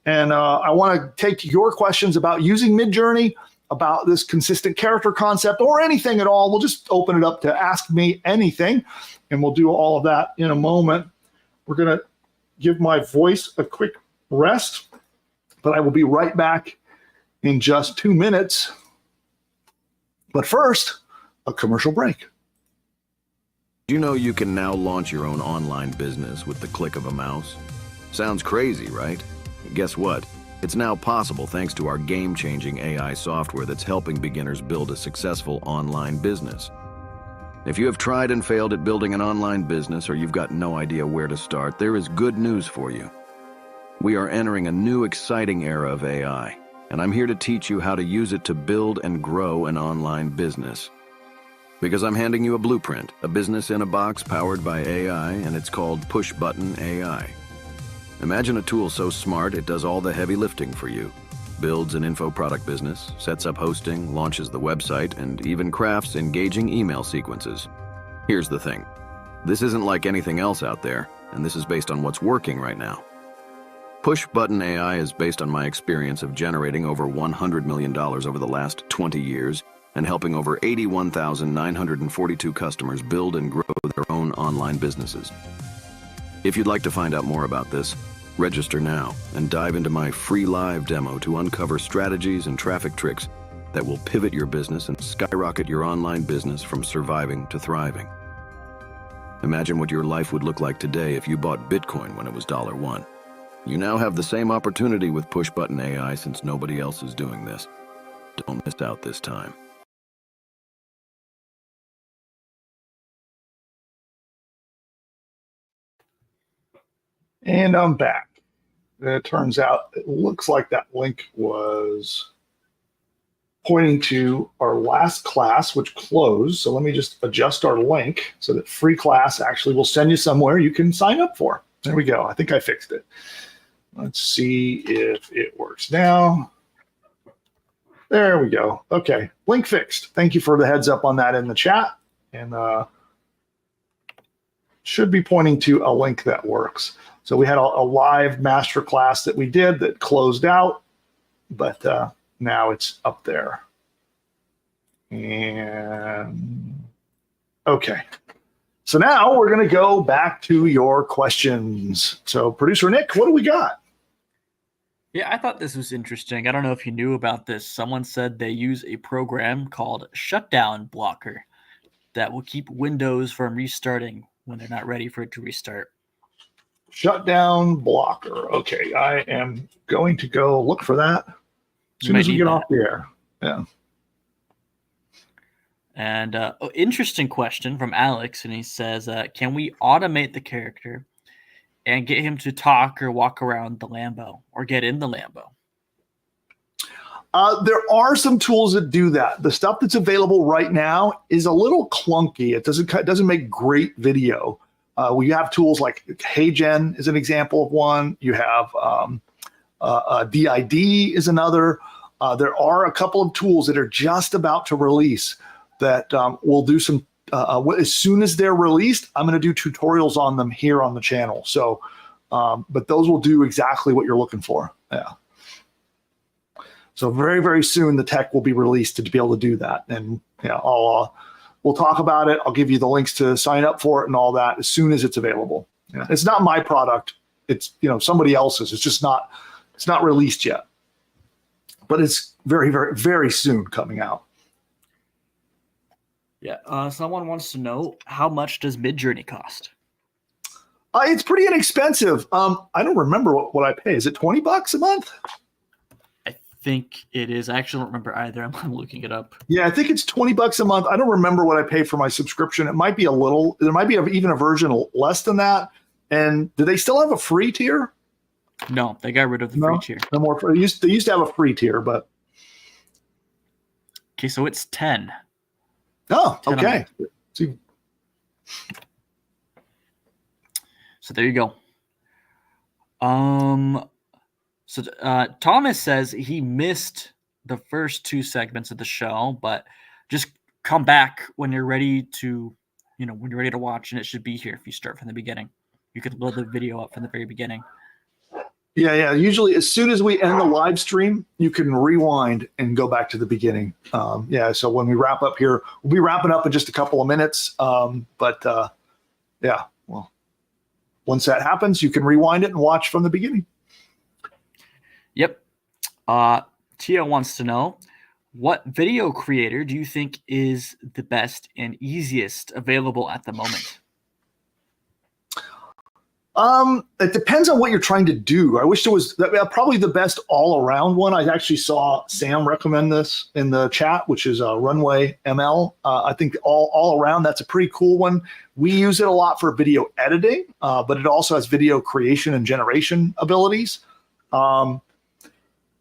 And I want to take your questions about using Midjourney, about this consistent character concept, or anything at all. We'll just open it up to ask me anything, and we'll do all of that in a moment. We're going to give my voice a quick rest, but I will be right back in just 2 minutes. But first, a commercial break. Do you know you can now launch your own online business with the click of a mouse? Sounds crazy, right? Guess what? It's now possible thanks to our game-changing AI software that's helping beginners build a successful online business. If you have tried and failed at building an online business, or you've got no idea where to start, there is good news for you. We are entering a new exciting era of AI, and I'm here to teach you how to use it to build and grow an online business. Because I'm handing you a blueprint, a business in a box powered by AI, and it's called PushButton AI. Imagine a tool so smart it does all the heavy lifting for you. Builds an info product business, sets up hosting, launches the website, and even crafts engaging email sequences. Here's the thing. This isn't like anything else out there, and this is based on what's working right now. PushButton AI is based on my experience of generating over $100 million over the last 20 years and helping over 81,942 customers build and grow their own online businesses. If you'd like to find out more about this, register now and dive into my free live demo to uncover strategies and traffic tricks that will pivot your business and skyrocket your online business from surviving to thriving. Imagine what your life would look like today if you bought Bitcoin when it was $1. You now have the same opportunity with PushButton AI since nobody else is doing this. Don't miss out this time. And I'm back. It turns out it looks like that link was pointing to our last class, which closed. So let me just adjust our link so that free class actually will send you somewhere you can sign up for. There we go. I think I fixed it. Let's see if it works now. There we go. Okay, link fixed. Thank you for the heads up on that in the chat. And should be pointing to a link that works. So we had a live masterclass that we did that closed out, but now it's up there. And okay. So now we're going to go back to your questions. So producer Nick, what do we got? Yeah, I thought this was interesting. I don't know if you knew about this. Someone said they use a program called Shutdown Blocker that will keep Windows from restarting when they're not ready for it to restart. Shutdown Blocker. Okay, I am going to go look for that as soon as we get off the air. Yeah. And interesting question from Alex, and he says, can we automate the character and get him to talk or walk around the Lambo or get in the Lambo? There are some tools that do that. The stuff that's available right now is a little clunky. It doesn't make great video. We have tools like HeyGen is an example of one. You have DID is another. There are a couple of tools that are just about to release that will do some, as soon as they're released, I'm going to do tutorials on them here on the channel. So, but those will do exactly what you're looking for. Yeah. So very, very soon the tech will be released to be able to do that. And yeah, we'll talk about it. I'll give you the links to sign up for it and all that as soon as it's available. Yeah. It's not my product. It's somebody else's. It's not released yet. But it's very, very, very soon coming out. Yeah. Someone wants to know, how much does Midjourney cost? It's pretty inexpensive. I don't remember what I pay. Is it $20 a month? I think it is. I actually don't remember either. I'm looking it up. Yeah, I think it's $20 a month. I don't remember what I pay for my subscription. It might be a little. There might be even a version less than that. And do they still have a free tier? No, they got rid of the free tier. No more. They used to have a free tier, but okay, so it's 10. Oh, okay. So there you go. Thomas says he missed the first 2 segments of the show, but just come back when you're ready to, when you're ready to watch, and it should be here if you start from the beginning. You could load the video up from the very beginning. Yeah. Usually, as soon as we end the live stream, you can rewind and go back to the beginning. So when we wrap up here, we'll be wrapping up in just a couple of minutes. Well, once that happens, you can rewind it and watch from the beginning. Yep. Tia wants to know, what video creator do you think is the best and easiest available at the moment? It depends on what you're trying to do. I wish there was probably the best all-around one. I actually saw Sam recommend this in the chat, which is Runway ML. I think all around, that's a pretty cool one. We use it a lot for video editing, but it also has video creation and generation abilities. And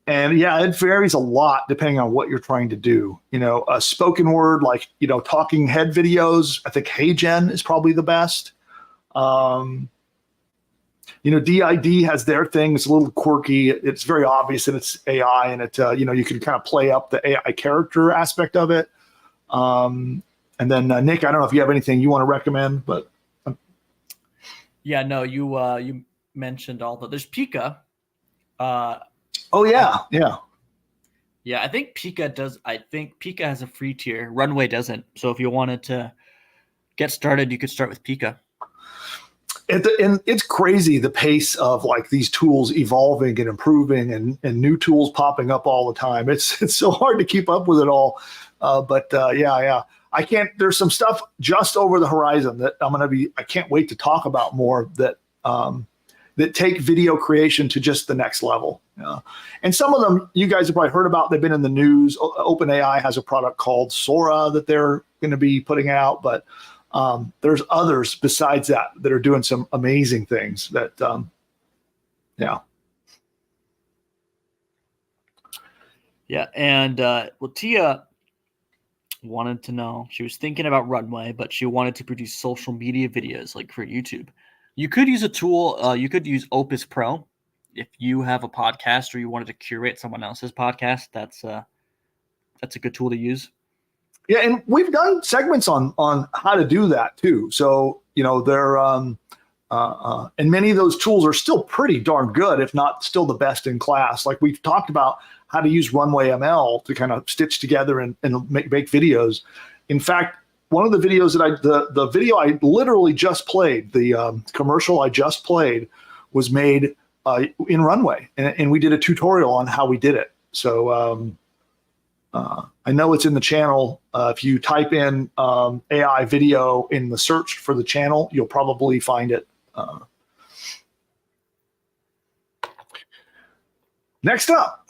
it varies a lot depending on what you're trying to do. A spoken word, like, talking head videos, I think HeyGen is probably the best. DID has their thing. It's a little quirky. It's very obvious that it's AI, and you can kind of play up the AI character aspect of it. And then Nick, I don't know if you have anything you want to recommend, but you mentioned all there's Pika. Yeah, I think Pika does. I think Pika has a free tier. Runway doesn't. So if you wanted to get started, you could start with Pika. And it's crazy, the pace of like these tools evolving and improving and new tools popping up all the time. It's so hard to keep up with it all. I can't, there's some stuff just over the horizon that I can't wait to talk about more that take video creation to just the next level. And some of them you guys have probably heard about. They've been in the news. OpenAI has a product called Sora that they're going to be putting out, but there's others besides that are doing some amazing things that, Yeah. And Tia wanted to know, she was thinking about Runway, but she wanted to produce social media videos like for YouTube. You could use a tool. You could use Opus Pro. If you have a podcast or you wanted to curate someone else's podcast, that's a good tool to use. Yeah, and we've done segments on how to do that too. So they're and many of those tools are still pretty darn good, if not still the best in class. Like we've talked about how to use Runway ML to kind of stitch together and make videos. In fact, one of the videos that the video I literally just played, the commercial I just played, was made in Runway, and we did a tutorial on how we did it. So. I know it's in the channel. If you type in AI video in the search for the channel, you'll probably find it. Next up.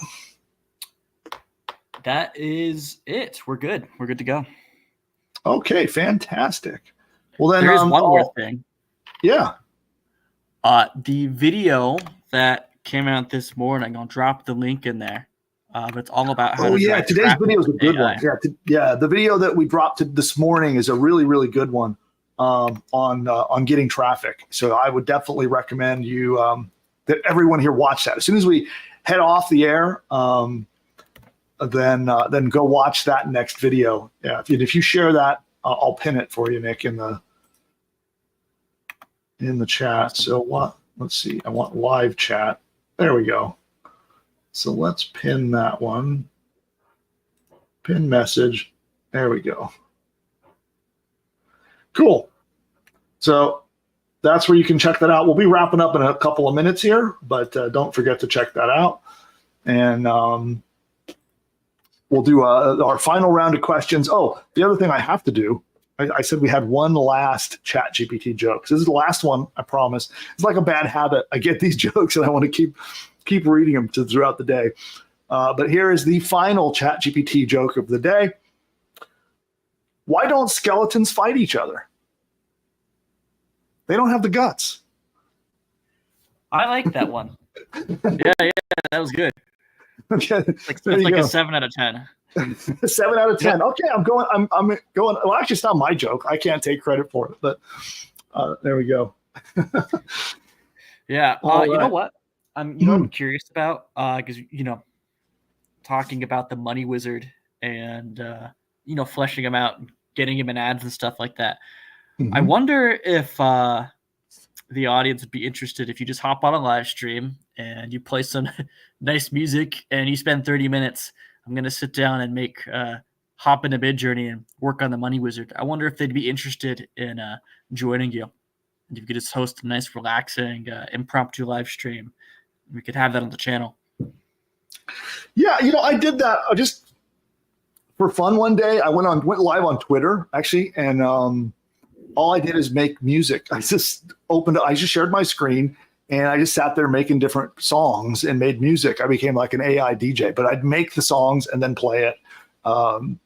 That is it. We're good. We're good to go. Okay, fantastic. Well, then there is one more thing. Yeah. The video that came out this morning, I'll drop the link in there. But it's all about how. Today's video is a good one. The video that we dropped this morning is a really, really good one on getting traffic. So I would definitely recommend you that everyone here watch that as soon as we head off the air. Then go watch that next video. Yeah, if you share that, I'll pin it for you, Nick, in the chat. So what? Let's see. I want live chat. There we go. So let's pin that one. Pin message. There we go. Cool. So that's where you can check that out. We'll be wrapping up in a couple of minutes here, but don't forget to check that out. And we'll do our final round of questions. Oh, the other thing I have to do, I said we had one last ChatGPT joke. So this is the last one, I promise. It's like a bad habit. I get these jokes and I want to keep reading them throughout the day. But here is the final ChatGPT joke of the day. Why don't skeletons fight each other? They don't have the guts. I like that one. yeah, that was good. Okay, it's like a 7 out of 10. 7 out of 10. Yeah. Okay, I'm going. Well, actually, it's not my joke. I can't take credit for it, but there we go. Yeah. All You know right. what? You know what I'm curious about? Because talking about the money wizard and fleshing him out and getting him in ads and stuff like that. I Mhm. wonder if the audience would be interested if you just hop on a live stream and you play some nice music and you spend 30 minutes. I'm gonna sit down and make hop in a mid journey and work on the money wizard. I wonder if they'd be interested in joining you. And you could just host a nice, relaxing, impromptu live stream. We could have that on the channel. Yeah, I did that just for fun one day. I went live on Twitter actually, and all I did is make music. I just shared my screen and I just sat there making different songs and made music. I became like an AI DJ, but I'd make the songs and then play it. And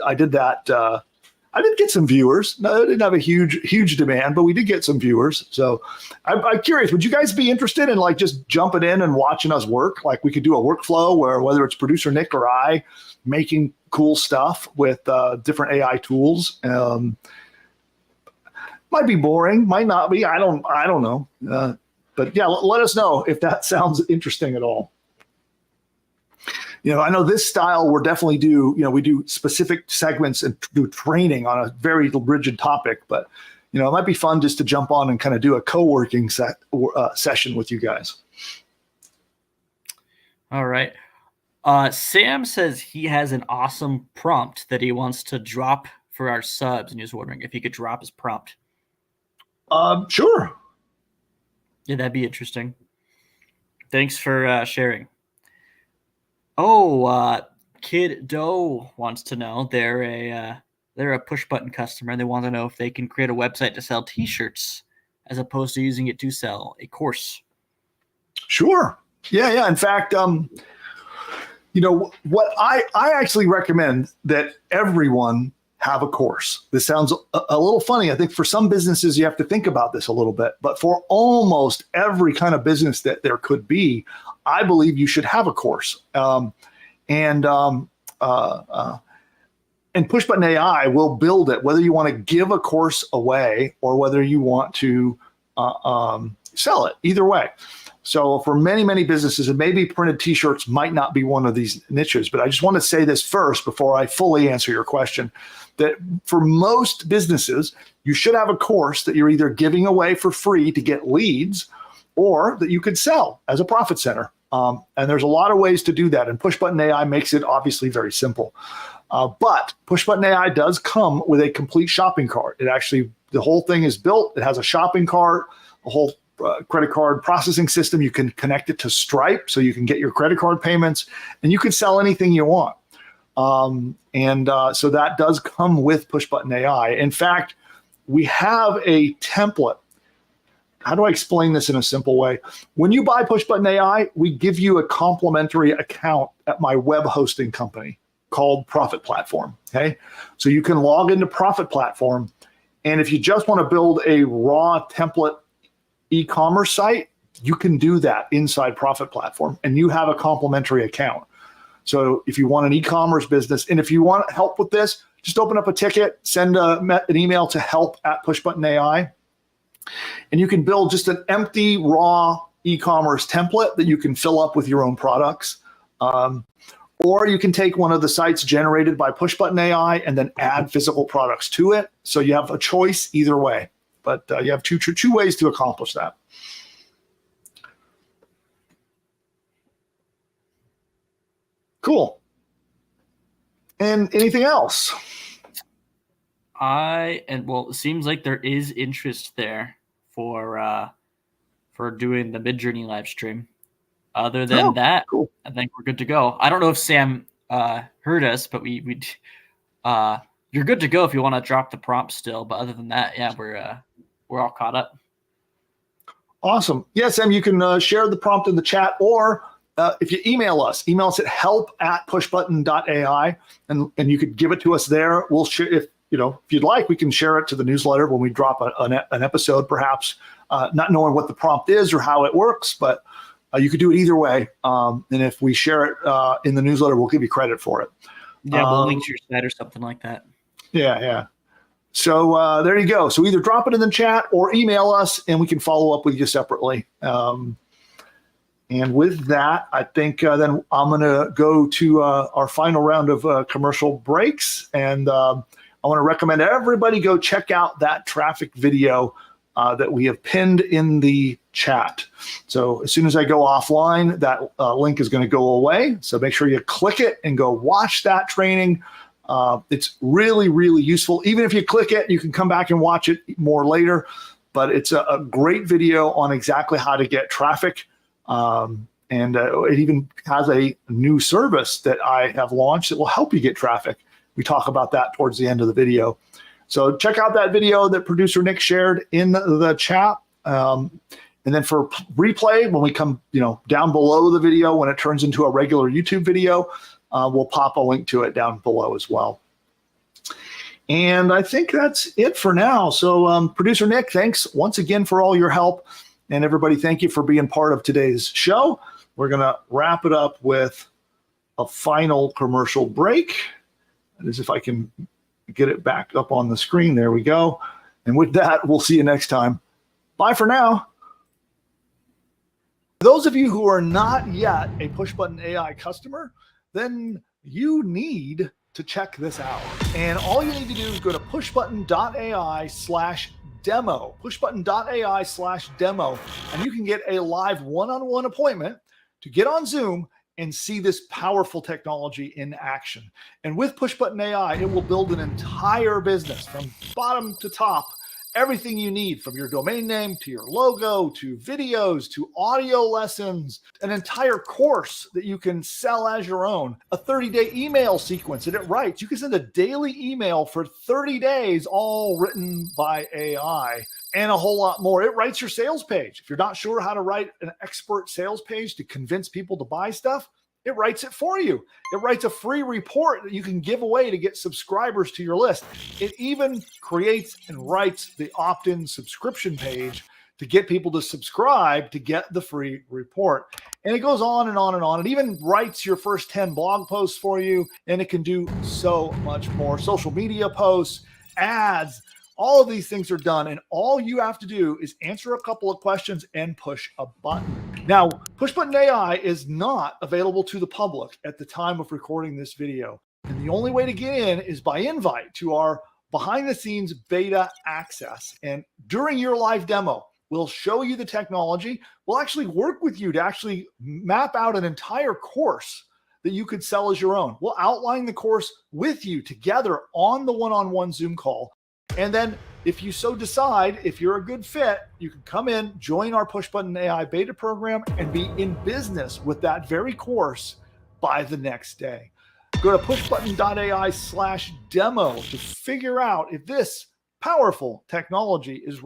I did that. I did get some viewers. No, I didn't have a huge demand, but we did get some viewers. So I'm curious, would you guys be interested in like just jumping in and watching us work? Like we could do a workflow where whether it's producer Nick or I making cool stuff with different AI tools. Might be boring, might not be. I don't know. But yeah, let us know if that sounds interesting at all. I know this style we're definitely we do specific segments and do training on a very rigid topic, but it might be fun just to jump on and kind of do a co-working session with you guys. All right. Sam says he has an awesome prompt that he wants to drop for our subs, and he's wondering if he could drop his prompt. Sure. Yeah, that'd be interesting. Thanks for sharing. Oh, Kid Doe wants to know they're a push button customer. They want to know if they can create a website to sell T-shirts as opposed to using it to sell a course. Sure. Yeah. In fact, what I actually recommend that everyone have a course. This sounds a little funny. I think for some businesses, you have to think about this a little bit, but for almost every kind of business that there could be, I believe you should have a course. And PushButton AI will build it, whether you want to give a course away or whether you want to sell it, either way. So for many, many businesses, and maybe printed T-shirts might not be one of these niches, but I just want to say this first before I fully answer your question, that for most businesses, you should have a course that you're either giving away for free to get leads or that you could sell as a profit center. And there's a lot of ways to do that. And PushButton AI makes it obviously very simple. But PushButton AI does come with a complete shopping cart. The whole thing is built. It has a shopping cart, a whole credit card processing system. You can connect it to Stripe so you can get your credit card payments, and you can sell anything you want. So that does come with PushButton AI. In fact, we have a template. How do I explain this in a simple way? When you buy PushButton AI, we give you a complimentary account at my web hosting company called Profit Platform. Okay, so you can log into Profit Platform, and if you just want to build a raw template e-commerce site, you can do that inside Profit Platform, and you have a complimentary account. So if you want an e-commerce business, and if you want help with this, just open up a ticket, send an email to help@PushButton AI, and you can build just an empty, raw e-commerce template that you can fill up with your own products. Or you can take one of the sites generated by PushButton AI and then add physical products to it. So you have a choice either way. But you have two ways to accomplish that. Cool. And anything else? It seems like there is interest there for doing the Midjourney live stream. Other than that, cool. I think we're good to go. I don't know if Sam heard us, but you're good to go if you want to drop the prompt still. But other than that, yeah, we're all caught up. Awesome. Yeah, Sam, you can share the prompt in the chat, or if you email us at help@pushbutton.ai, and you could give it to us there. We'll share if you'd like, we can share it to the newsletter when we drop an episode, perhaps not knowing what the prompt is or how it works, but you could do it either way. And if we share it in the newsletter, we'll give you credit for it. Yeah, we'll link to your site or something like that. Yeah. So there you go. So either drop it in the chat or email us, and we can follow up with you separately. And with that, I think then I'm going to go to our final round of commercial breaks. And I want to recommend everybody go check out that traffic video that we have pinned in the chat. So as soon as I go offline, that link is going to go away. So make sure you click it and go watch that training. It's really, really useful. Even if you click it, you can come back and watch it more later. But it's a great video on exactly how to get traffic. And it even has a new service that I have launched that will help you get traffic. We talk about that towards the end of the video. So check out that video that producer Nick shared in the chat. And then for replay, when we come down below the video, when it turns into a regular YouTube video, we'll pop a link to it down below as well. And I think that's it for now. So producer Nick, thanks once again for all your help. And everybody, thank you for being part of today's show. We're going to wrap it up with a final commercial break. That is, if I can get it back up on the screen. There we go. And with that, we'll see you next time. Bye for now. Those of you who are not yet a PushButton AI customer, then you need to check this out. And all you need to do is go to pushbutton.ai/demo, pushbutton.ai/demo, and you can get a live one-on-one appointment to get on Zoom and see this powerful technology in action. And with PushButton AI, it will build an entire business from bottom to top. Everything you need, from your domain name to your logo to videos to audio lessons, an entire course that you can sell as your own, a 30-day email sequence that it writes. You can send a daily email for 30 days, all written by AI, and a whole lot more. It writes your sales page. If you're not sure how to write an expert sales page to convince people to buy stuff, it writes it for you. It writes a free report that you can give away to get subscribers to your list. It even creates and writes the opt-in subscription page to get people to subscribe to get the free report. And it goes on and on and on. It even writes your first 10 blog posts for you, and it can do so much more. Social media posts, ads, all of these things are done, and all you have to do is answer a couple of questions and push a button. Now, PushButton AI is not available to the public at the time of recording this video, and the only way to get in is by invite to our behind-the-scenes beta access. And during your live demo, we'll show you the technology. We'll actually work with you to actually map out an entire course that you could sell as your own. We'll outline the course with you together on the one-on-one Zoom call. And then if you so decide, if you're a good fit, you can come in, join our PushButton AI beta program, and be in business with that very course by the next day. Go to pushbutton.ai/demo to figure out if this powerful technology is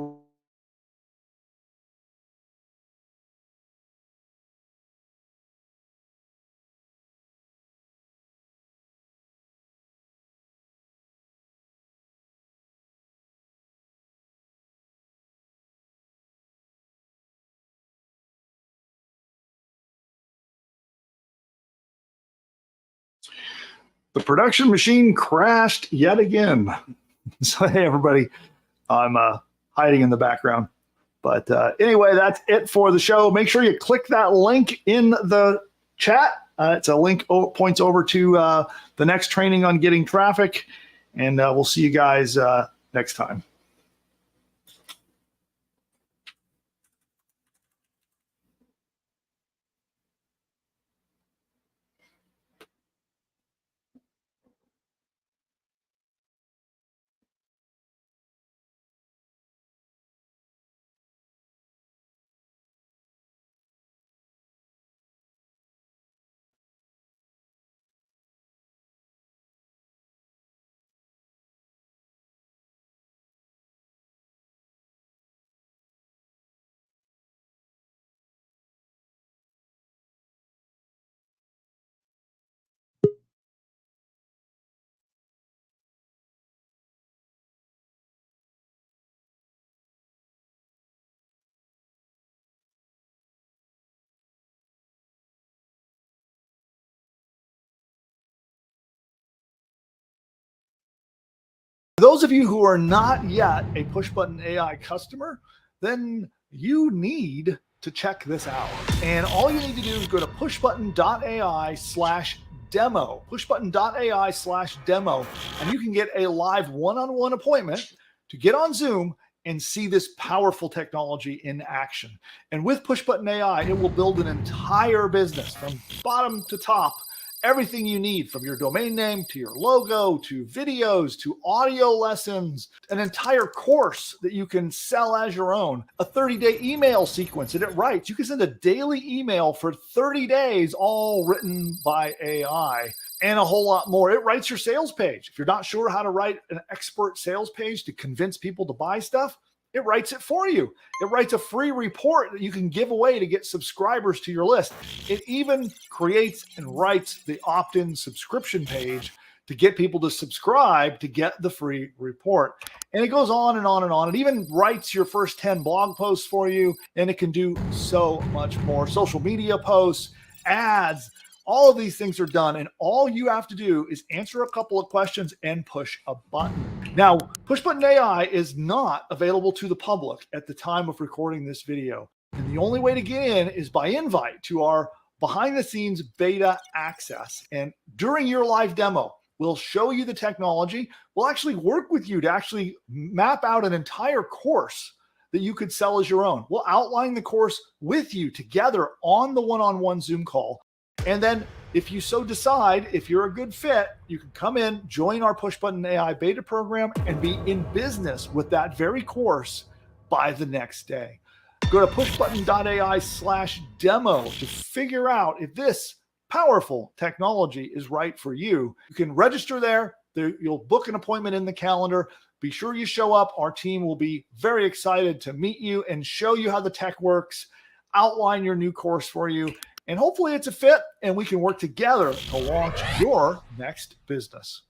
the production machine crashed yet again. So, hey, everybody, I'm hiding in the background. But anyway, that's it for the show. Make sure you click that link in the chat. It's a link points over to the next training on getting traffic. And we'll see you guys next time. those of you who are not yet a PushButton AI customer, then you need to check this out. And all you need to do is go to pushbutton.ai/demo, pushbutton.ai/demo, and you can get a live one-on-one appointment to get on Zoom and see this powerful technology in action. And with PushButton AI, it will build an entire business from bottom to top. Everything you need, from your domain name to your logo to videos to audio lessons, an entire course that you can sell as your own, a 30-day email sequence that it writes. You can send a daily email for 30 days, all written by AI, and a whole lot more. It writes your sales page. If you're not sure how to write an expert sales page to convince people to buy stuff, it writes it for you. It writes a free report that you can give away to get subscribers to your list. It even creates and writes the opt-in subscription page to get people to subscribe to get the free report. And it goes on and on and on. It even writes your first 10 blog posts for you, and it can do so much more. Social media posts, ads, all of these things are done, and all you have to do is answer a couple of questions and push a button. Now, PushButton AI is not available to the public at the time of recording this video. And the only way to get in is by invite to our behind-the-scenes beta access. And during your live demo, we'll show you the technology. We'll actually work with you to actually map out an entire course that you could sell as your own. We'll outline the course with you together on the one-on-one Zoom call. And then if you so decide, if you're a good fit, you can come in, join our PushButton AI beta program, and be in business with that very course by the next day. Go to pushbutton.ai/demo to figure out if this powerful technology is right for you. You can register there. You'll book an appointment in the calendar. Be sure you show up. Our team will be very excited to meet you and show you how the tech works, outline your new course for you, and hopefully it's a fit and we can work together to launch your next business.